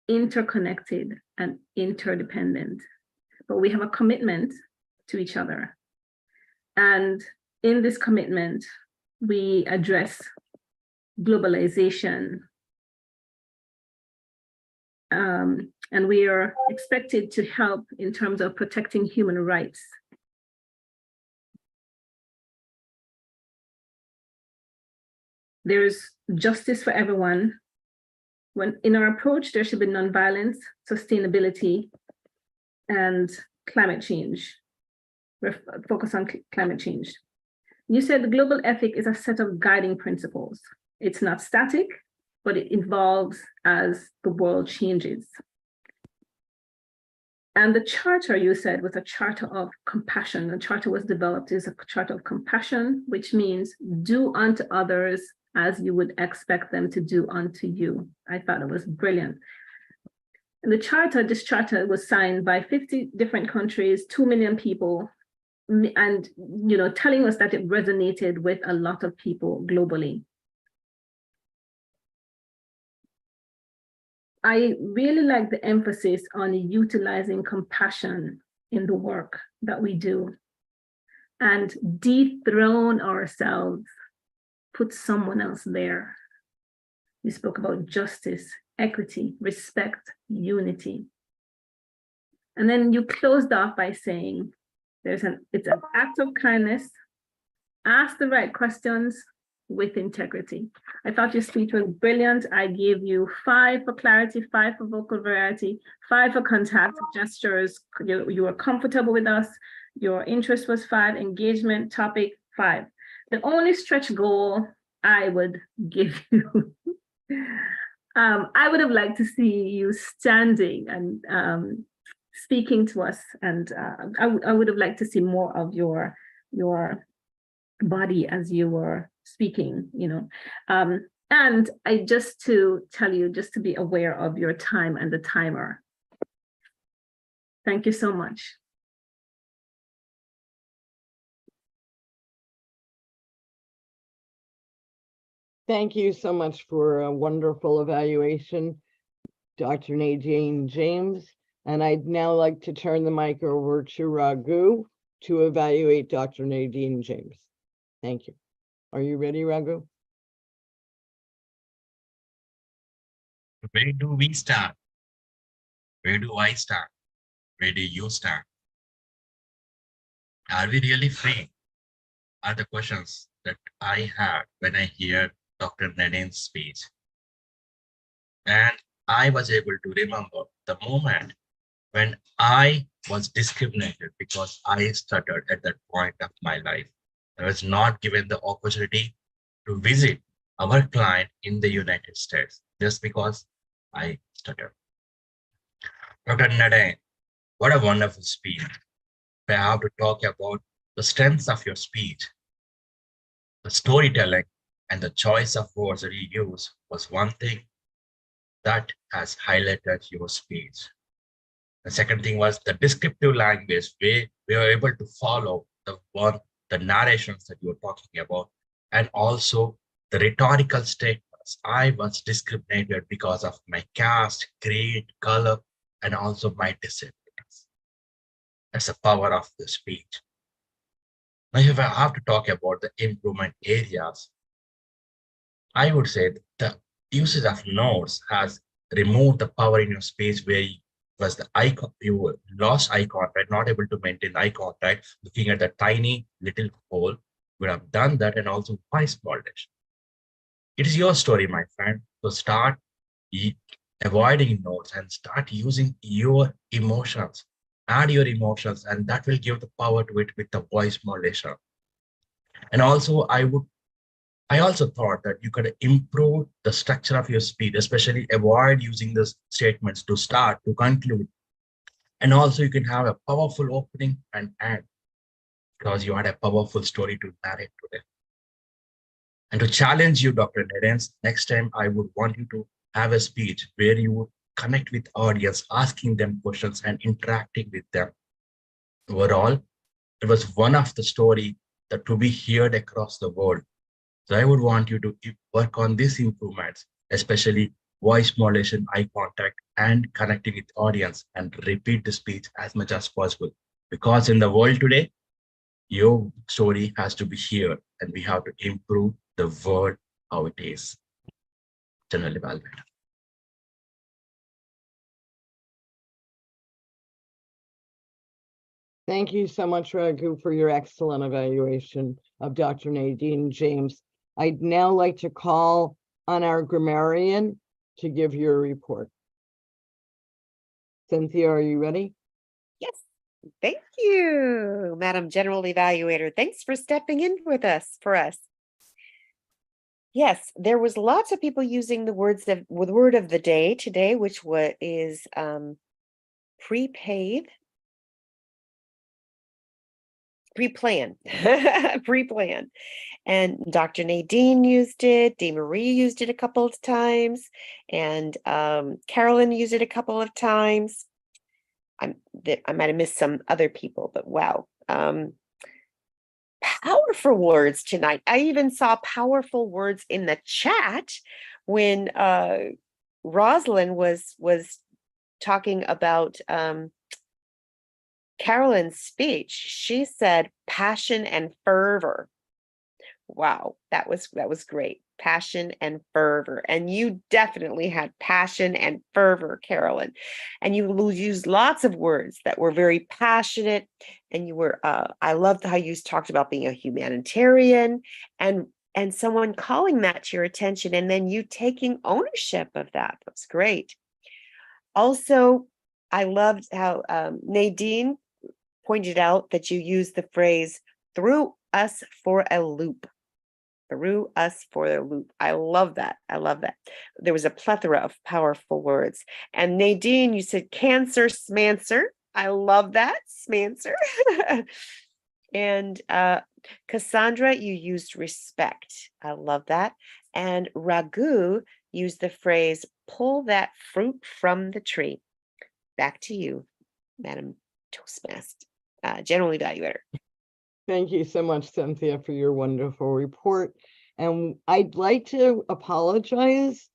interconnected and interdependent, but we have a commitment to each other. And in this commitment, we address globalization, and we are expected to help in terms of protecting human rights. There's justice for everyone. When in our approach, there should be nonviolence, sustainability, and climate change. We're focused on climate change. You said the global ethic is a set of guiding principles. It's not static, but it evolves as the world changes. And the charter, you said, was a charter of compassion. The charter was developed as a charter of compassion, which means do unto others as you would expect them to do unto you. I thought it was brilliant. And this charter was signed by 50 different countries, 2 million people, and telling us that it resonated with a lot of people globally. I really like the emphasis on utilizing compassion in the work that we do and dethrone ourselves, put someone else there. You spoke about justice, equity, respect, unity. And then you closed off by saying, it's an act of kindness, ask the right questions with integrity. I thought your speech was brilliant. I gave you 5 for clarity, 5 for vocal variety, 5 for contact gestures. You were comfortable with us. Your interest was 5, engagement, topic 5. The only stretch goal I would give you, I would have liked to see you standing and speaking to us. And I would have liked to see more of your body as you were speaking, and just to tell you, just to be aware of your time and the timer. Thank you so much. Thank you so much for a wonderful evaluation, Dr. Nadine James. And I'd now like to turn the mic over to Raghu to evaluate Dr. Nadine James. Thank you. Are you ready, Raghu? Where do we start? Where do I start? Where do you start? Are we really free? Are the questions that I had when I hear Dr. Nadine's speech. And I was able to remember the moment when I was discriminated because I stuttered at that point of my life. I was not given the opportunity to visit our client in the United States just because I stuttered. Dr. Nadine, what a wonderful speech. I have to talk about the strengths of your speech. The storytelling and the choice of words that you use was one thing that has highlighted your speech. The second thing was the descriptive language where we were able to follow the narrations that you were talking about, and also the rhetorical statements. I was discriminated because of my caste, creed, color, and also my disabilities. That's the power of the speech. Now, if I have to talk about the improvement areas, I would say that the usage of notes has removed the power in your speech where was the eye, you lost eye contact, not able to maintain eye contact, looking at the tiny little hole. We have done that, and also voice modulation. It is your story, my friend. So start avoiding notes and start using your emotions. Add your emotions, and that will give the power to it with the voice modulation. And also, I also thought that you could improve the structure of your speech, especially avoid using the statements to start, to conclude. And also you can have a powerful opening and end because you had a powerful story to narrate today. And to challenge you, Dr. Nedens, next time I would want you to have a speech where you would connect with audience, asking them questions and interacting with them. Overall, it was one of the story that to be heard across the world. So I would want you to work on these improvements, especially voice modulation, eye contact, and connecting with audience, and repeat the speech as much as possible. Because in the world today, your story has to be here, and we have to improve the world how it is. General evaluator. Thank you so much, Raghu, for your excellent evaluation of Dr. Nadine James. I'd now like to call on our grammarian to give your report. Cynthia, are you ready? Yes, thank you, Madam General Evaluator. Thanks for stepping in with us for us. Yes, there was lots of people using the word of the day today, which is prepaid. Pre-plan, pre-plan. And Dr. Nadine used it, Dee Marie used it a couple of times, and Carolyn used it a couple of times. I might have missed some other people, but wow. Powerful words tonight. I even saw powerful words in the chat when Rosalind was talking about Carolyn's speech. She said passion and fervor. Wow, that was great. Passion and fervor. And you definitely had passion and fervor, Carolyn. And you used lots of words that were very passionate. And you were, I loved how you talked about being a humanitarian and someone calling that to your attention and then you taking ownership of that. That's great. Also, I loved how Nadine pointed out that you used the phrase threw us for a loop. Threw us for a loop. I love that. I love that. There was a plethora of powerful words. And Nadine, you said cancer smancer. I love that. Smancer. And Cassandra, you used respect. I love that. And Raghu used the phrase pull that fruit from the tree. Back to you, Madam Toastmaster, General Evaluator. Thank you so much, Cynthia, for your wonderful report. And I'd like to apologize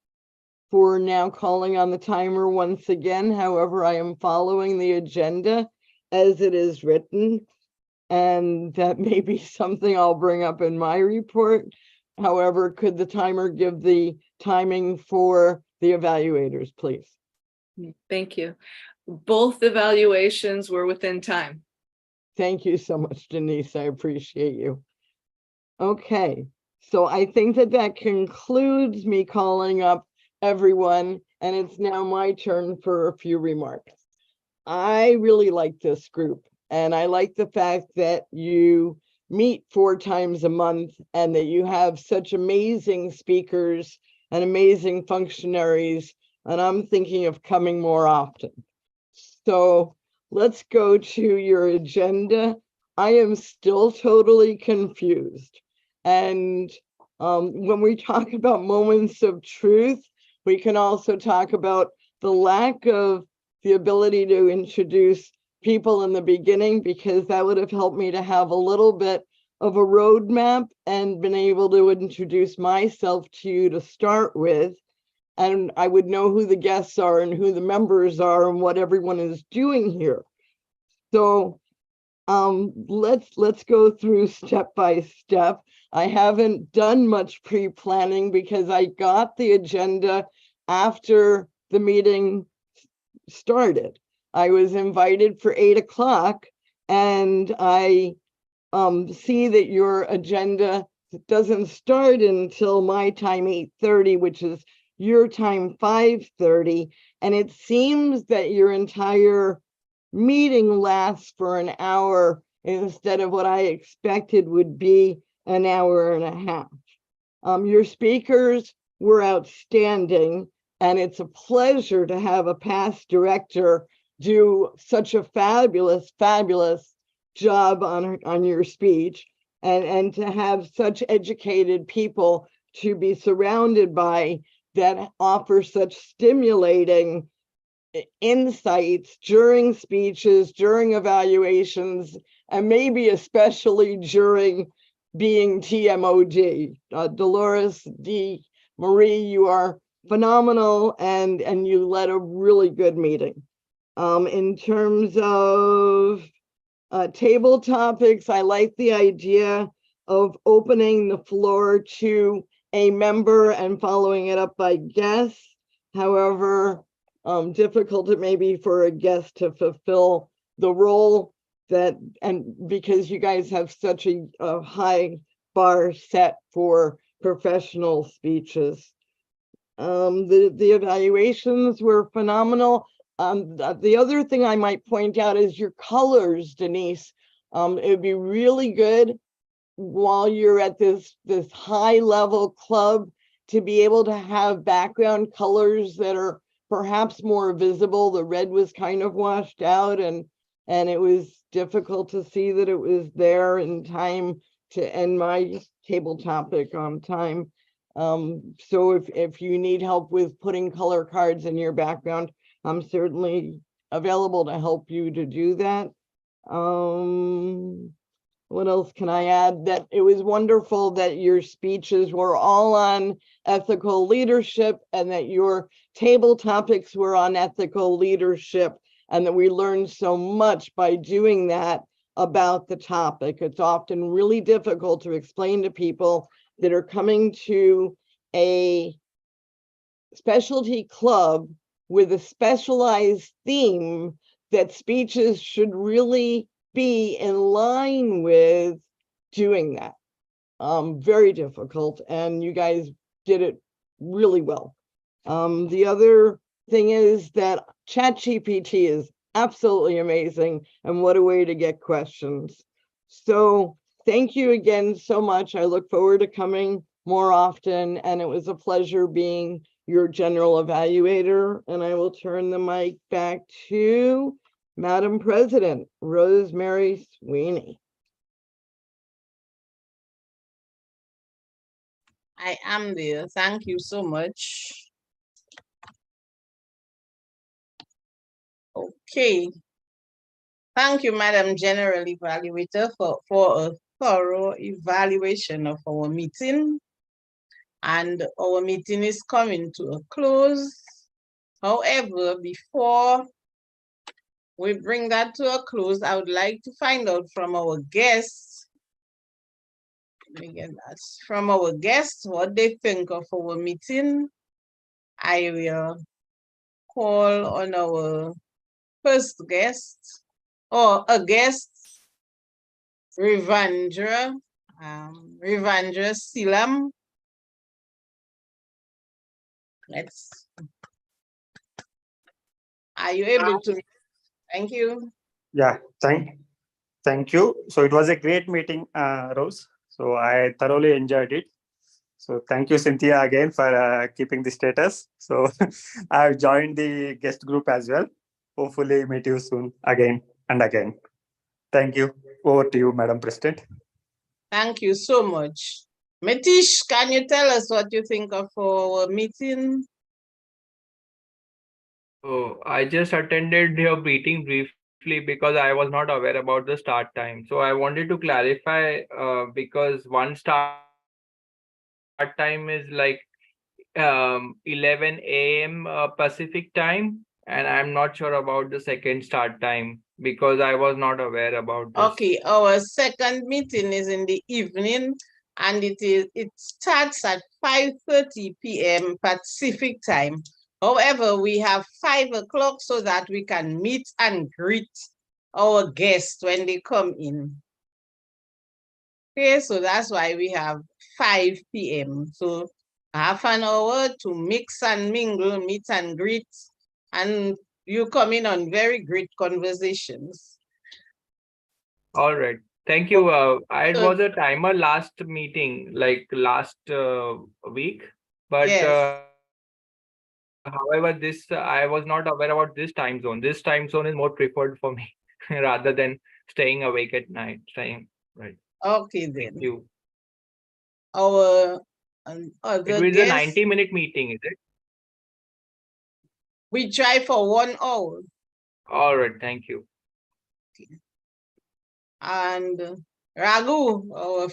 for now calling on the timer once again. However, I am following the agenda as it is written, and that may be something I'll bring up in my report. However, could the timer give the timing for the evaluators, please? Thank you. Both evaluations were within time. Thank you so much, Denise. I appreciate you. Okay, so I think that concludes me calling up everyone, and it's now my turn for a few remarks. I really like this group, and I like the fact that you meet 4 times a month and that you have such amazing speakers and amazing functionaries, and I'm thinking of coming more often. So let's go to your agenda. I am still totally confused. And when we talk about moments of truth, we can also talk about the lack of the ability to introduce people in the beginning, because that would have helped me to have a little bit of a roadmap and been able to introduce myself to you to start with. And I would know who the guests are and who the members are and what everyone is doing here. So let's go through step by step. I haven't done much pre-planning because I got the agenda after the meeting started. I was invited for 8 o'clock, and I see that your agenda doesn't start until my time 8:30, which is your time 5:30, and it seems that your entire meeting lasts for an hour instead of what I expected would be an hour and a half. Your speakers were outstanding, and it's a pleasure to have a past director do such a fabulous job on your speech. and to have such educated people to be surrounded by that offer such stimulating insights during speeches, during evaluations, and maybe especially during being TMOD. Dolores D. Marie, you are phenomenal, and you led a really good meeting. In terms of table topics, I like the idea of opening the floor to a member and following it up by guests. However, difficult it may be for a guest to fulfill the role that, and because you guys have such a high bar set for professional speeches. The evaluations were phenomenal. The other thing I might point out is your colors, Denise. It would be really good while you're at this high level club to be able to have background colors that are perhaps more visible. The red was kind of washed out, and it was difficult to see that it was there in time to end my table topic on time. So if you need help with putting color cards in your background, I'm certainly available to help you to do that. What else can I add? That it was wonderful that your speeches were all on ethical leadership, and that your table topics were on ethical leadership, and that we learned so much by doing that about the topic. It's often really difficult to explain to people that are coming to a specialty club with a specialized theme that speeches should really be in line with doing that. Very difficult, and you guys did it really well. The other thing is that ChatGPT is absolutely amazing, and what a way to get questions. So thank you again so much. I look forward to coming more often, and it was a pleasure being your general evaluator. And I will turn the mic back to Madam President, Rosemary Sweeney. I am there. Thank you so much. Okay. Thank you, Madam General Evaluator, for a thorough evaluation of our meeting. And our meeting is coming to a close. However, before we bring that to a close, I would like to find out from our guests, let me get that, from our guests, what they think of our meeting. I will call on our first guest, or a guest, Rivandra Silam. Are you able to? Thank you. Yeah, thank you. So it was a great meeting, Rose. So I thoroughly enjoyed it. So thank you, Cynthia, again for keeping the status. So I've joined the guest group as well. Hopefully meet you soon again and again. Thank you. Over to you, Madam President. Thank you so much. Matish, can you tell us what you think of our meeting? Oh, I just attended your meeting briefly because I was not aware about the start time. So I wanted to clarify because one start time is like 11 a.m. Pacific time, and I'm not sure about the second start time because I was not aware about this. Okay, our second meeting is in the evening, and it starts at 5:30 p.m. Pacific time. However, we have 5 o'clock so that we can meet and greet our guests when they come in. Okay, so that's why we have 5 p.m. So half an hour to mix and mingle, meet and greet, and you come in on very great conversations. All right. Thank you. I was a timer last meeting, like last week, but yes. However, this I was not aware about this time zone. This time zone is more preferred for me rather than staying awake at night. Right. Okay, Thank then. you. Our It other was a guest, 90-minute meeting, is it? we try for 1 hour. All right, thank you. And Raghu, our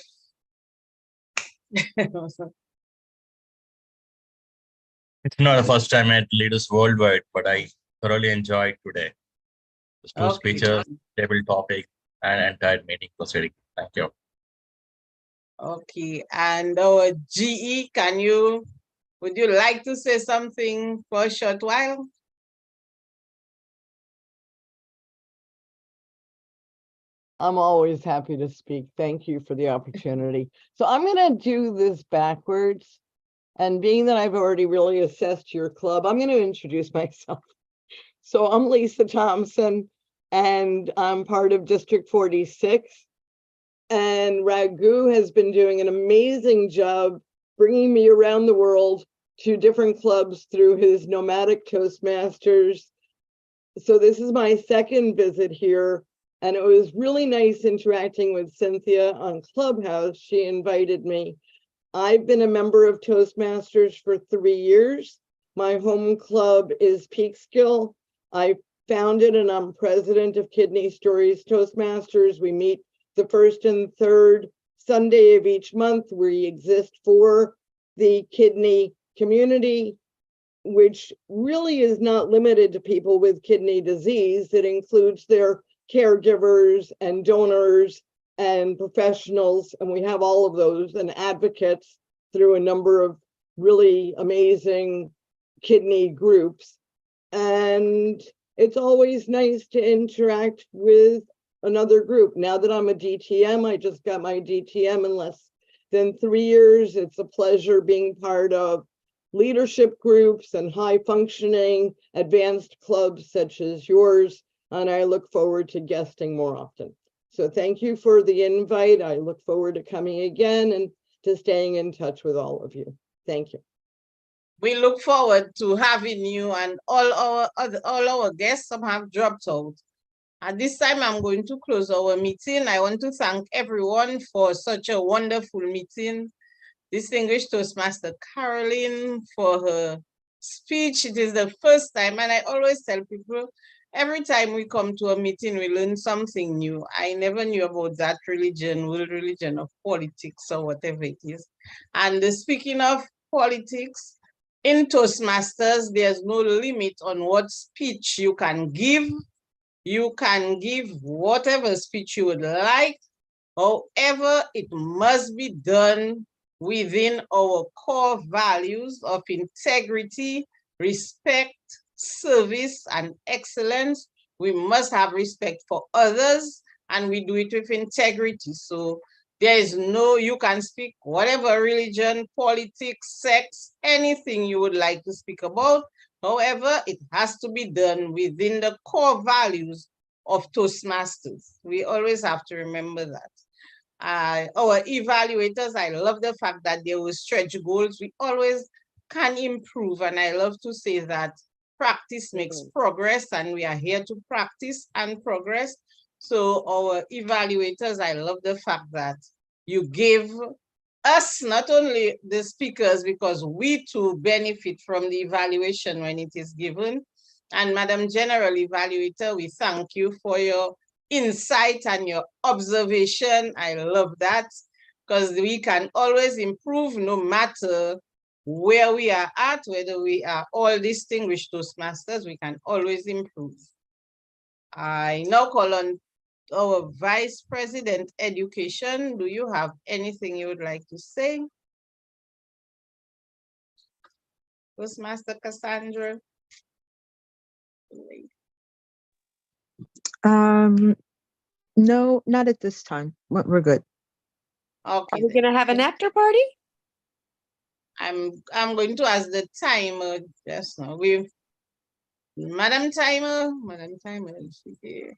It's not the first time at Leaders Worldwide, but I thoroughly enjoyed today. The two Okay. speeches, table topic, and entire meeting proceeding. Thank you. Okay, and our GE, would you like to say something for a short while? I'm always happy to speak. Thank you for the opportunity. So I'm going to do this backwards. And being that I've already really assessed your club, I'm going to introduce myself. So I'm Lisa Thompson, and I'm part of District 46. And Raghu has been doing an amazing job bringing me around the world to different clubs through his nomadic Toastmasters. So this is my second visit here. And it was really nice interacting with Cynthia on Clubhouse. She invited me. I've been a member of Toastmasters for 3 years. My home club is Peekskill. I founded and I'm president of Kidney Stories Toastmasters. We meet the first and third Sunday of each month. We exist for the kidney community, which really is not limited to people with kidney disease. It includes their caregivers and donors and professionals, and we have all of those, and advocates through a number of really amazing kidney groups. And it's always nice to interact with another group. Now that I'm a DTM, I just got my DTM in less than 3 years. It's a pleasure being part of leadership groups and high functioning advanced clubs such as yours. And I look forward to guesting more often. So thank you for the invite. I look forward to coming again and to staying in touch with all of you. Thank you. We look forward to having you, and all our guests. Some have dropped out. At this time, I'm going to close our meeting. I want to thank everyone for such a wonderful meeting. Distinguished Toastmaster Caroline for her speech. It is the first time, and I always tell people, every time we come to a meeting, we learn something new. I never knew about that religion, world religion of politics or whatever it is. And speaking of politics, in Toastmasters, there's no limit on what speech you can give. You can give whatever speech you would like. However, it must be done within our core values of integrity, respect, service, and excellence. We must have respect for others, and we do it with integrity. So there is no, you can speak whatever religion, politics, sex, anything you would like to speak about. However, it has to be done within the core values of Toastmasters. We always have to remember that. Our evaluators, I love the fact that they will stretch goals. We always can improve, and I love to say that practice makes progress, and we are here to practice and progress. So our evaluators, I love the fact that you give us, not only the speakers, because we too benefit from the evaluation when it is given. And Madam General Evaluator, we thank you for your insight and your observation. I love that, because we can always improve no matter where we are at, whether we are all distinguished Toastmasters, we can always improve. I now call on our Vice President Education. Do you have anything you would like to say? Toastmaster Cassandra? No, not at this time. We're good. Okay. Are we gonna have an after party? I'm going to ask the timer just now. Madam Timer, is she here?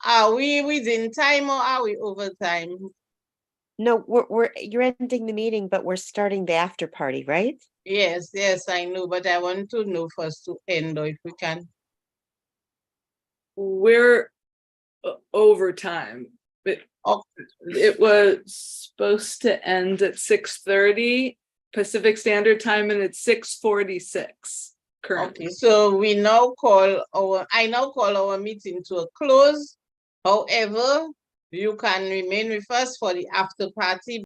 Are we within time or are we over time? No, you're ending the meeting, but we're starting the after party, right? Yes, I know, but I want to know first to end, or if we can. We're over time, but It was supposed to end at 6:30 Pacific Standard Time, and it's 6:46 currently. Okay, so I now call our meeting to a close. However, you can remain with us for the after party.